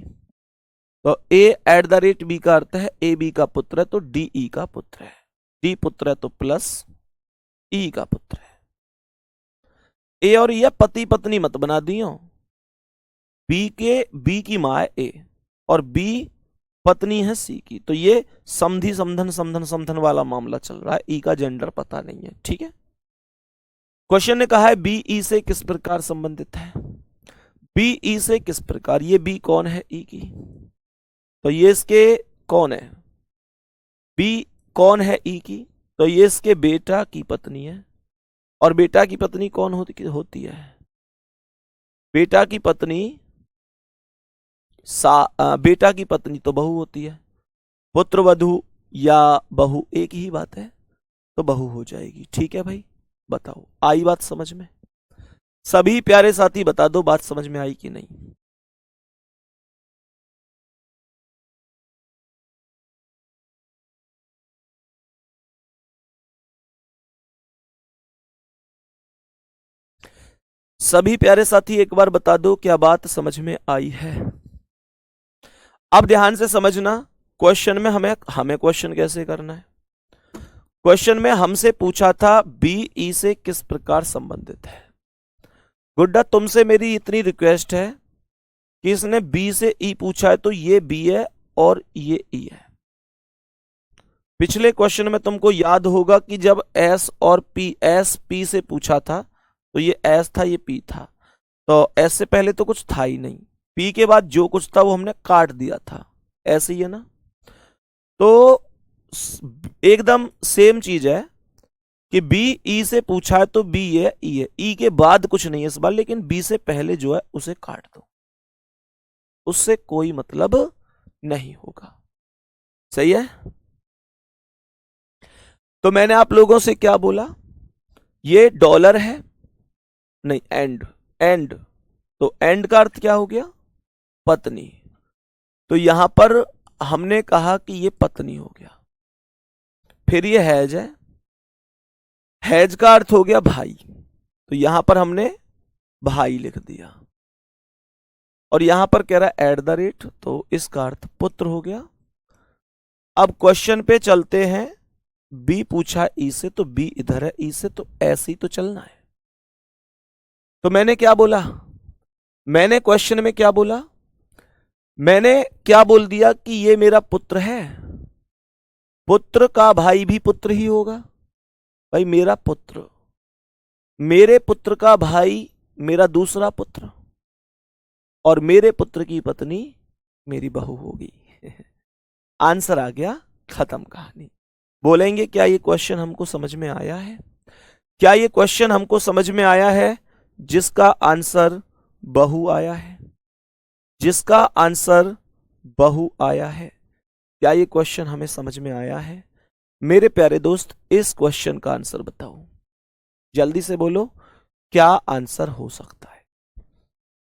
तो A eight the rate B का अर्थ है A B का पुत्र है तो D E का पुत्र है, D पुत्र है तो प्लस E का पुत्र है। ए और ये पति पत्नी मत बना दियो, बी की मां है ए और बी पत्नी है सी की, तो ये समधि समधन समधन समधन वाला मामला चल रहा है, ई का जेंडर पता नहीं है। ठीक है, क्वेश्चन ने कहा है बी ई से किस प्रकार संबंधित है। बी ई से किस प्रकार, ये बी कौन है ई की, तो ये इसके कौन है, बी कौन है ई की, तो ये इसके बेटा की पत्नी है। और बेटा की पत्नी कौन होती है, बेटा की पत्नी बेटा की पत्नी तो बहू होती है, पुत्र वधू या बहू एक ही बात है, तो बहू हो जाएगी। ठीक है भाई, बताओ आई बात समझ में? सभी प्यारे साथी बता दो बात समझ में आई कि नहीं। सभी प्यारे साथी एक बार बता दो क्या बात समझ में आई है। अब ध्यान से समझना, क्वेश्चन में हमें क्वेश्चन कैसे करना है। क्वेश्चन में हमसे पूछा था बी ई से किस प्रकार संबंधित है। गुड्डा तुमसे मेरी इतनी रिक्वेस्ट है कि इसने बी से ई पूछा है तो ये बी है और ये ई है। पिछले क्वेश्चन में तुमको याद होगा कि जब एस और पी, एस पी से पूछा था तो ये एस था ये पी था, तो एस से पहले तो कुछ था ही नहीं, पी के बाद जो कुछ था वो हमने काट दिया था, ऐसे ही है ना। तो एकदम सेम चीज है कि बी ई से पूछा है तो बी है ई है, ई के बाद कुछ नहीं है इस बार, लेकिन बी से पहले जो है उसे काट दो, उससे कोई मतलब नहीं होगा। सही है। तो मैंने आप लोगों से क्या बोला, ये डॉलर है, नहीं एंड, एंड, तो एंड का अर्थ क्या हो गया, पत्नी। तो यहां पर हमने कहा कि ये पत्नी हो गया। फिर ये हैज है, हैज का अर्थ हो गया भाई, तो यहां पर हमने भाई लिख दिया। और यहां पर कह रहा है एट द रेट, तो इसका अर्थ पुत्र हो गया। अब क्वेश्चन पे चलते हैं, बी पूछा ई से तो बी इधर है, ई से तो ऐसे ही तो चलना है। तो मैंने क्या बोला, मैंने क्वेश्चन में क्या बोला, मैंने क्या बोल दिया कि ये मेरा पुत्र है, पुत्र का भाई भी पुत्र ही होगा, भाई मेरा पुत्र, मेरे पुत्र का भाई मेरा दूसरा पुत्र, और मेरे पुत्र की पत्नी मेरी बहू होगी। आंसर आ गया, खत्म कहानी। बोलेंगे क्या ये क्वेश्चन हमको समझ में आया है? क्या ये क्वेश्चन हमको समझ में आया है जिसका आंसर बहू आया है, जिसका आंसर बहू आया है? क्या ये क्वेश्चन हमें समझ में आया है? मेरे प्यारे दोस्त इस क्वेश्चन का आंसर बताओ, जल्दी से बोलो क्या आंसर हो सकता है।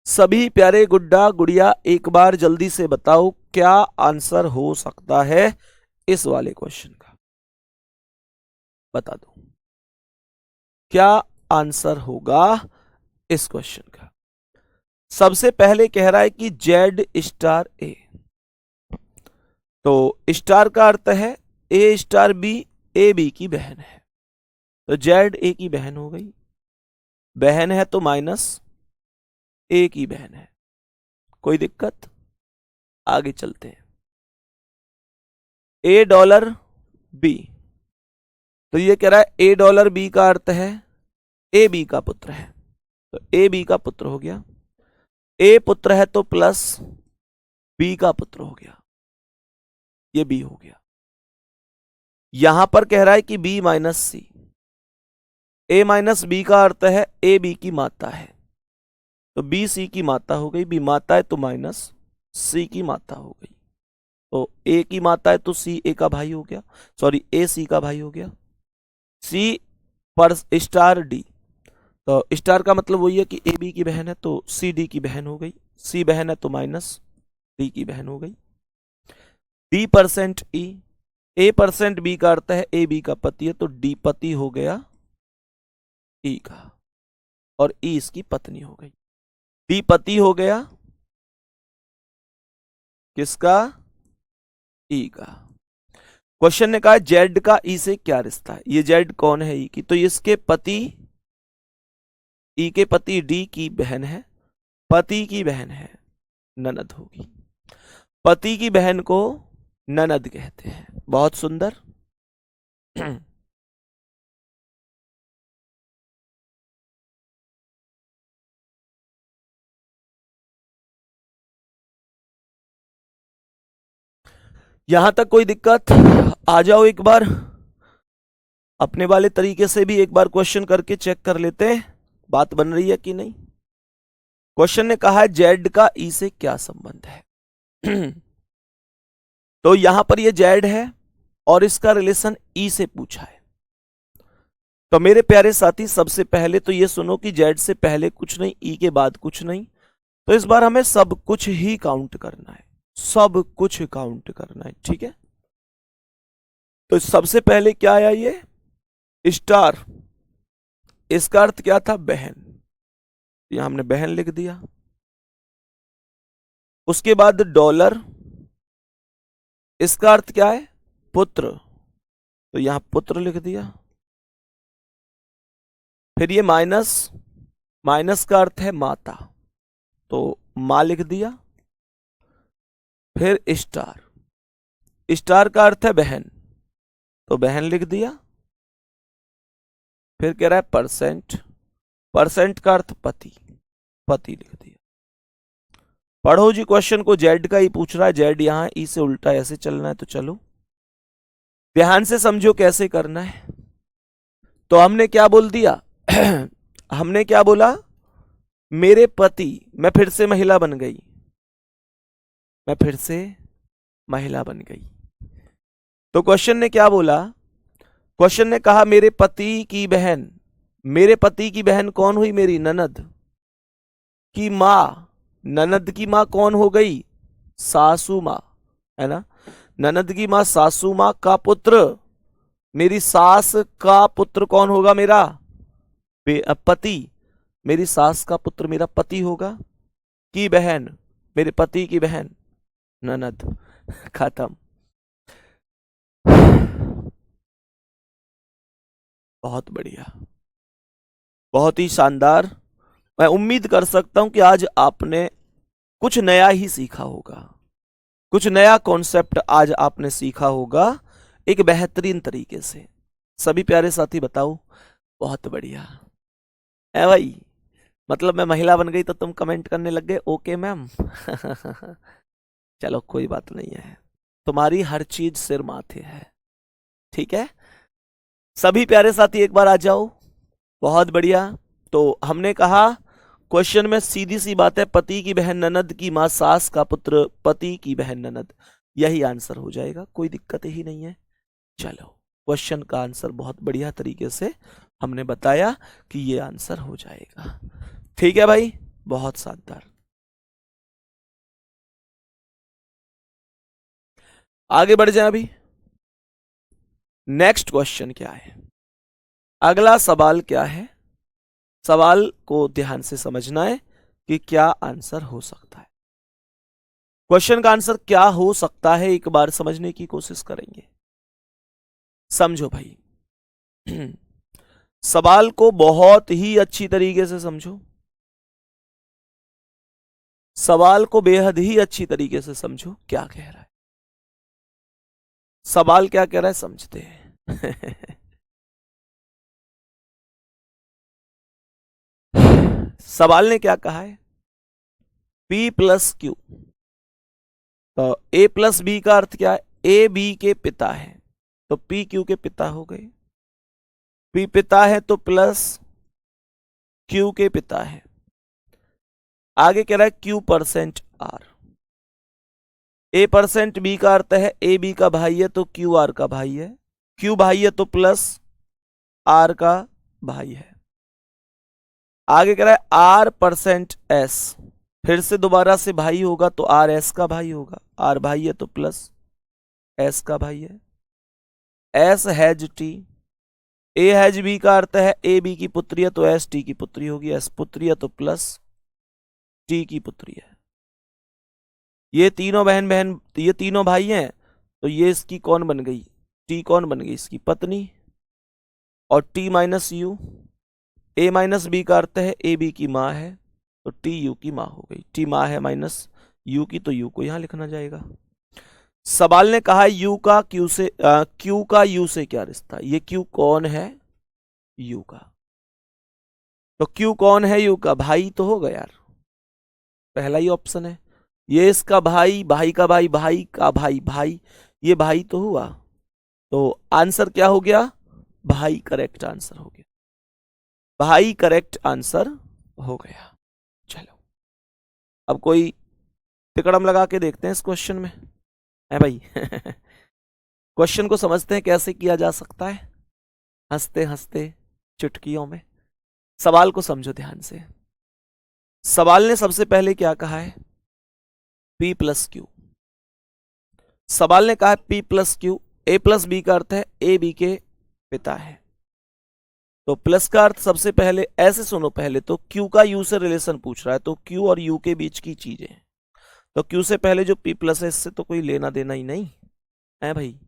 सभी प्यारे गुड्डा गुड़िया एक बार जल्दी से बताओ क्या आंसर हो सकता है इस वाले क्वेश्चन का, बता दो क्या आंसर होगा इस क्वेश्चन का। सबसे पहले कह रहा है कि जेड स्टार ए, तो स्टार का अर्थ है ए स्टार बी, ए बी की बहन है, तो जेड ए की बहन हो गई, बहन है तो माइनस ए की बहन है, कोई दिक्कत? आगे चलते हैं। ए डॉलर बी, तो ये कह रहा है ए डॉलर बी का अर्थ है ए बी का पुत्र है, तो ए बी का पुत्र हो गया। ए पुत्र है तो प्लस बी का पुत्र हो गया, ये बी हो गया। यहां पर कह रहा है कि बी माइनस सी, ए माइनस बी का अर्थ है ए बी की माता है, तो बी सी की माता हो गई, बी माता है तो माइनस सी की माता हो गई, तो ए की माता है तो सी ए का भाई हो गया, सॉरी ए सी का भाई हो गया। सी पर स्टार डी, तो स्टार का मतलब वही है कि ए बी की बहन है तो सी डी की बहन हो गई, सी बहन है तो माइनस डी की बहन हो गई। बी परसेंट ई, ए परसेंट बी का अर्थ है ए बी का पति है, तो डी पति हो गया ई का, और ई इसकी पत्नी हो गई। डी पति हो गया किसका? ई का। क्वेश्चन ने कहा जेड का ई से क्या रिश्ता है, ये जेड कौन है? ई की, तो इसके पति, ई के पति डी की बहन है, पति की बहन है, ननद होगी। पति की बहन को ननद कहते हैं। बहुत सुंदर। यहां तक कोई दिक्कत? आ जाओ एक बार अपने वाले तरीके से भी एक बार क्वेश्चन करके चेक कर लेते हैं बात बन रही है कि नहीं। क्वेश्चन ने कहा है जेड का ई से क्या संबंध है। तो यहां पर ये जेड है और इसका रिलेशन ई से पूछा है। तो मेरे प्यारे साथी सबसे पहले तो ये सुनो कि जेड से पहले कुछ नहीं, ई के बाद कुछ नहीं, तो इस बार हमें सब कुछ ही काउंट करना है, सब कुछ काउंट करना है, ठीक है। तो सबसे पहले क्या आया? ये स्टार, इसका अर्थ क्या था? बहन, यहां हमने बहन लिख दिया। उसके बाद डॉलर, इसका अर्थ क्या है? पुत्र, तो यहां पुत्र लिख दिया। फिर ये माइनस, माइनस का अर्थ है माता, तो मां लिख दिया। फिर स्टार, स्टार का अर्थ है बहन, तो बहन लिख दिया। फिर कह रहा है परसेंट, परसेंट का अर्थ पति, पति लिख दिया। पढ़ो जी क्वेश्चन को, जेड का ही पूछ रहा है, जेड यहां ई से उल्टा ऐसे चलना है, तो चलो ध्यान से समझो कैसे करना है। तो हमने क्या बोल दिया? हमने क्या बोला? मेरे पति, मैं फिर से महिला बन गई, मैं फिर से महिला बन गई। तो क्वेश्चन ने क्या बोला? क्वेश्चन ने कहा मेरे पति की बहन, मेरे पति की बहन कौन हुई? मेरी ननद की मां, ननद की मां कौन हो गई? सासू मां, है ना। ननद की मां सासू मां का पुत्र, मेरी सास का पुत्र कौन होगा? मेरा पति, मेरी सास का पुत्र मेरा पति होगा। की बहन, मेरे पति की बहन ननद। खत्म। बहुत बढ़िया, बहुत ही शानदार। मैं उम्मीद कर सकता हूं कि आज आपने कुछ नया ही सीखा होगा, कुछ नया कॉन्सेप्ट आज आपने सीखा होगा एक बेहतरीन तरीके से। सभी प्यारे साथी बताओ। बहुत बढ़िया है भाई, मतलब मैं महिला बन गई तो तुम कमेंट करने लग गए ओके मैम। चलो कोई बात नहीं है, तुम्हारी हर चीज सिर माथे है, ठीक है। सभी प्यारे साथी एक बार आ जाओ। बहुत बढ़िया। तो हमने कहा क्वेश्चन में सीधी सी बात है, पति की बहन ननद की मां सास का पुत्र पति की बहन ननद, यही आंसर हो जाएगा, कोई दिक्कत ही नहीं है। चलो क्वेश्चन का आंसर बहुत बढ़िया तरीके से हमने बताया कि ये आंसर हो जाएगा, ठीक है भाई, बहुत शानदार। आगे बढ़ जाए। अभी नेक्स्ट क्वेश्चन क्या है, अगला सवाल क्या है? सवाल को ध्यान से समझना है कि क्या आंसर हो सकता है। क्वेश्चन का आंसर क्या हो सकता है एक बार समझने की कोशिश करेंगे। समझो भाई, सवाल को बहुत ही अच्छी तरीके से समझो। सवाल को बेहद ही अच्छी तरीके से समझो क्या कह रहा है। सवाल क्या कह रहा है समझते हैं। सवाल ने क्या कहा है, P प्लस क्यू। तो A प्लस बी का अर्थ क्या है, ए बी के पिता है, तो P क्यू के पिता हो गए। P पिता है तो प्लस Q के पिता है। आगे कह रहा है Q percent R। A percent B का अर्थ है ए बी का भाई है तो Q R का भाई है। Q भाई है तो प्लस R का भाई है। आगे कह रहा है R परसेंट S, फिर से दोबारा से भाई होगा तो R S का भाई होगा। R भाई है तो प्लस S का भाई है। S has T, A has B का अर्थ है ए बी की पुत्री है तो S T की पुत्री होगी। S पुत्री है तो प्लस T की पुत्री है। ये तीनों ये तीनों भाई हैं, तो ये इसकी कौन बन गई, T कौन बन गई, इसकी पत्नी। और T minus U, A minus B का अर्थ है ए बी की माँ है तो T यू की माँ हो गई। T माँ है माइनस यू की, तो यू को यहां लिखना जाएगा। सवाल ने कहा यू का क्यू से क्यू का यू से क्या रिश्ता, ये क्यू कौन है, यू का। तो क्यू कौन है, यू का भाई तो होगा यार, पहला ही ऑप्शन है। ये इसका भाई, भाई का भाई, भाई का भाई, भाई ये भाई तो हुआ, तो आंसर क्या हो गया, भाई करेक्ट आंसर हो गया। भाई करेक्ट आंसर हो गया। चलो अब कोई तिकड़म लगा के देखते हैं इस क्वेश्चन में, है भाई। क्वेश्चन को समझते हैं कैसे किया जा सकता है, हंसते हंसते चुटकियों में। सवाल को समझो ध्यान से। सवाल ने सबसे पहले क्या कहा है, P प्लस क्यू। सवाल ने कहा है P plus Q, A plus B का अर्थ है ए बी के पिता है। तो प्लस का अर्थ सबसे पहले ऐसे सुनो, पहले तो Q का U से रिलेशन पूछ रहा है, तो Q और U के बीच की चीजें, तो Q से पहले जो P प्लस है इससे तो कोई लेना देना ही नहीं है भाई।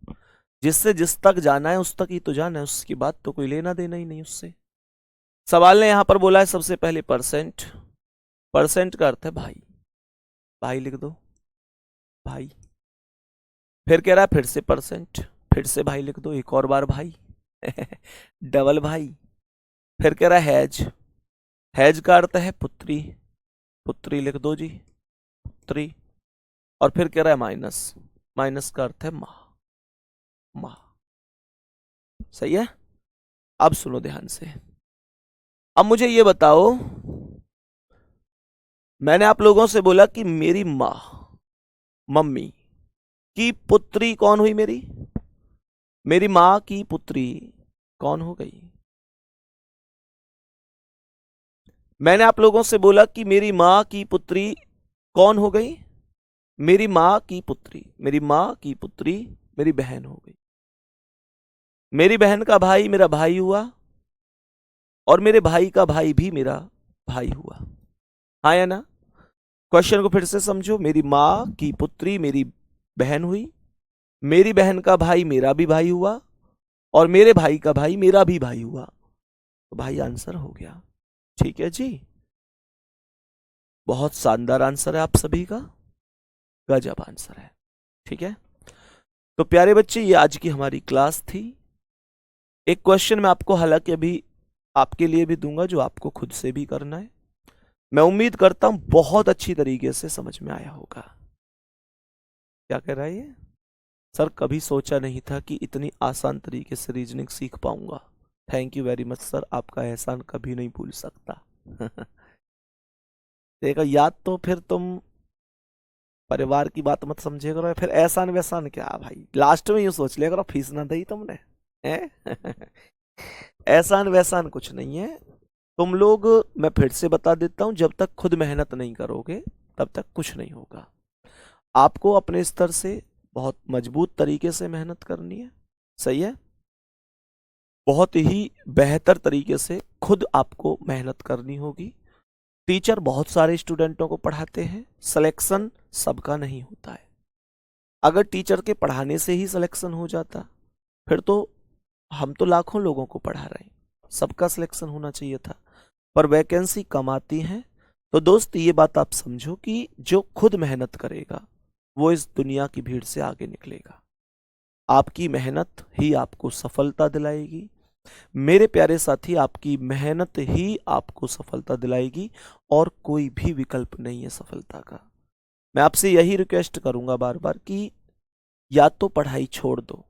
जिससे जिस तक जाना है उस तक ही तो जाना है, उसकी बात तो कोई लेना देना ही नहीं उससे। सवाल ने यहां पर बोला है सबसे पहले परसेंट, परसेंट का अर्थ है भाई, भाई लिख दो भाई। फिर कह रहा है फिर से परसेंट, फिर से भाई लिख दो, एक और बार भाई। डबल भाई। फिर कह रहा है हैज, हैज का अर्थ है पुत्री, पुत्री लिख दो जी, पुत्री। और फिर कह रहा है माइनस, माइनस का अर्थ है मां, मां। सही है। अब सुनो ध्यान से, अब मुझे ये बताओ, मैंने आप लोगों से बोला कि मेरी मां, मम्मी की पुत्री कौन हुई, मेरी मां की पुत्री कौन हो गई। मैंने आप लोगों से बोला कि मेरी मां की पुत्री कौन हो गई, मेरी मां की पुत्री, मेरी मां की पुत्री मेरी बहन हो गई। मेरी बहन का भाई मेरा भाई हुआ, और मेरे भाई का भाई भी मेरा भाई हुआ। हाँ या ना। क्वेश्चन को फिर से समझो, मेरी मां की पुत्री मेरी बहन हुई, मेरी बहन का भाई मेरा भी भाई हुआ, और मेरे भाई का भाई मेरा भी भाई हुआ, तो भाई आंसर हो गया। ठीक है जी, बहुत शानदार आंसर है आप सभी का, गजब आंसर है। ठीक है, तो प्यारे बच्चे ये आज की हमारी क्लास थी। एक क्वेश्चन मैं आपको हालांकि अभी आपके लिए भी दूंगा जो आपको खुद से भी करना है। मैं उम्मीद करता हूं बहुत अच्छी तरीके से समझ में आया होगा। क्या कह रहा है ये, सर कभी सोचा नहीं था कि इतनी आसान तरीके से रीजनिंग सीख पाऊंगा। Thank you very much sir, आपका एहसान कभी नहीं भूल सकता। देखो याद तो फिर तुम परिवार की बात मत समझे करो, फिर एहसान वैसान क्या भाई, लास्ट में यूं सोच लिया करो फीस ना दी तुमने है। एहसान वैसान कुछ नहीं है। तुम लोग, मैं फिर से बता देता हूं, जब तक खुद मेहनत नहीं करोगे तब तक कुछ नहीं होगा। आपको अपने स्तर से बहुत मजबूत तरीके से मेहनत करनी है। सही है, बहुत ही बेहतर तरीके से खुद आपको मेहनत करनी होगी। टीचर बहुत सारे स्टूडेंटों को पढ़ाते हैं, सिलेक्शन सबका नहीं होता है। अगर टीचर के पढ़ाने से ही सिलेक्शन हो जाता फिर तो हम तो लाखों लोगों को पढ़ा रहे हैं, सबका सिलेक्शन होना चाहिए था। पर वैकेंसी कम आती है तो दोस्त ये बात आप समझो कि जो खुद मेहनत करेगा वो इस दुनिया की भीड़ से आगे निकलेगा। आपकी मेहनत ही आपको सफलता दिलाएगी। मेरे प्यारे साथी, आपकी मेहनत ही आपको सफलता दिलाएगी और कोई भी विकल्प नहीं है सफलता का। मैं आपसे यही रिक्वेस्ट करूंगा बार बार कि या तो पढ़ाई छोड़ दो,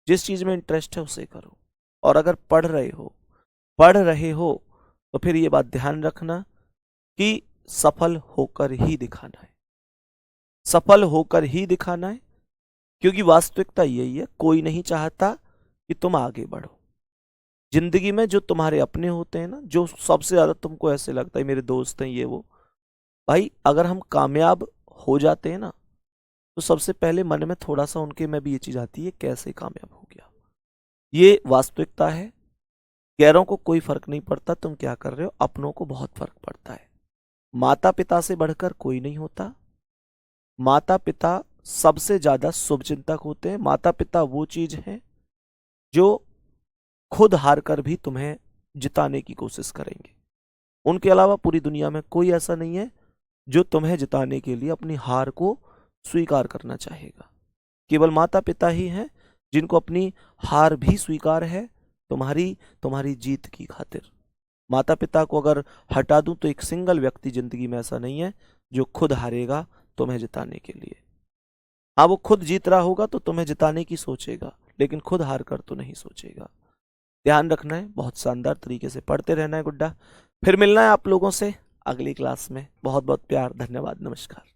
जिस चीज में इंटरेस्ट है उसे करो, और अगर पढ़ रहे हो तो फिर ये बात ध्यान रखना कि सफल होकर ही दिखाना है, सफल होकर ही दिखाना है। क्योंकि वास्तविकता यही है, कोई नहीं चाहता कि तुम आगे बढ़ो। जिंदगी में जो तुम्हारे अपने होते हैं ना, जो सबसे ज्यादा तुमको ऐसे लगता है मेरे दोस्त हैं ये वो, भाई अगर हम कामयाब हो जाते हैं ना तो सबसे पहले मन में थोड़ा सा उनके में भी ये चीज आती है, कैसे कामयाब हो गया। ये वास्तविकता है। गैरों को कोई फर्क नहीं पड़ता तुम क्या कर रहे हो, अपनों को बहुत फर्क पड़ता है। माता पिता से बढ़कर कोई नहीं होता। माता पिता सबसे ज्यादा शुभचिंतक होते हैं। माता पिता वो चीज है जो खुद हार कर भी तुम्हें जिताने की कोशिश करेंगे। उनके अलावा पूरी दुनिया में कोई ऐसा नहीं है जो तुम्हें जिताने के लिए अपनी हार को स्वीकार करना चाहेगा। केवल माता पिता ही हैं जिनको अपनी हार भी स्वीकार है तुम्हारी जीत की खातिर। माता पिता को अगर हटा दूं तो एक सिंगल व्यक्ति जिंदगी में ऐसा नहीं है जो खुद हारेगा तुम्हें जिताने के लिए। हाँ, वो खुद जीत रहा होगा तो तुम्हें जिताने की सोचेगा, लेकिन खुद हार कर तो नहीं सोचेगा। ध्यान रखना है, बहुत शानदार तरीके से पढ़ते रहना है गुड्डा। फिर मिलना है आप लोगों से अगली क्लास में। बहुत बहुत प्यार, धन्यवाद, नमस्कार।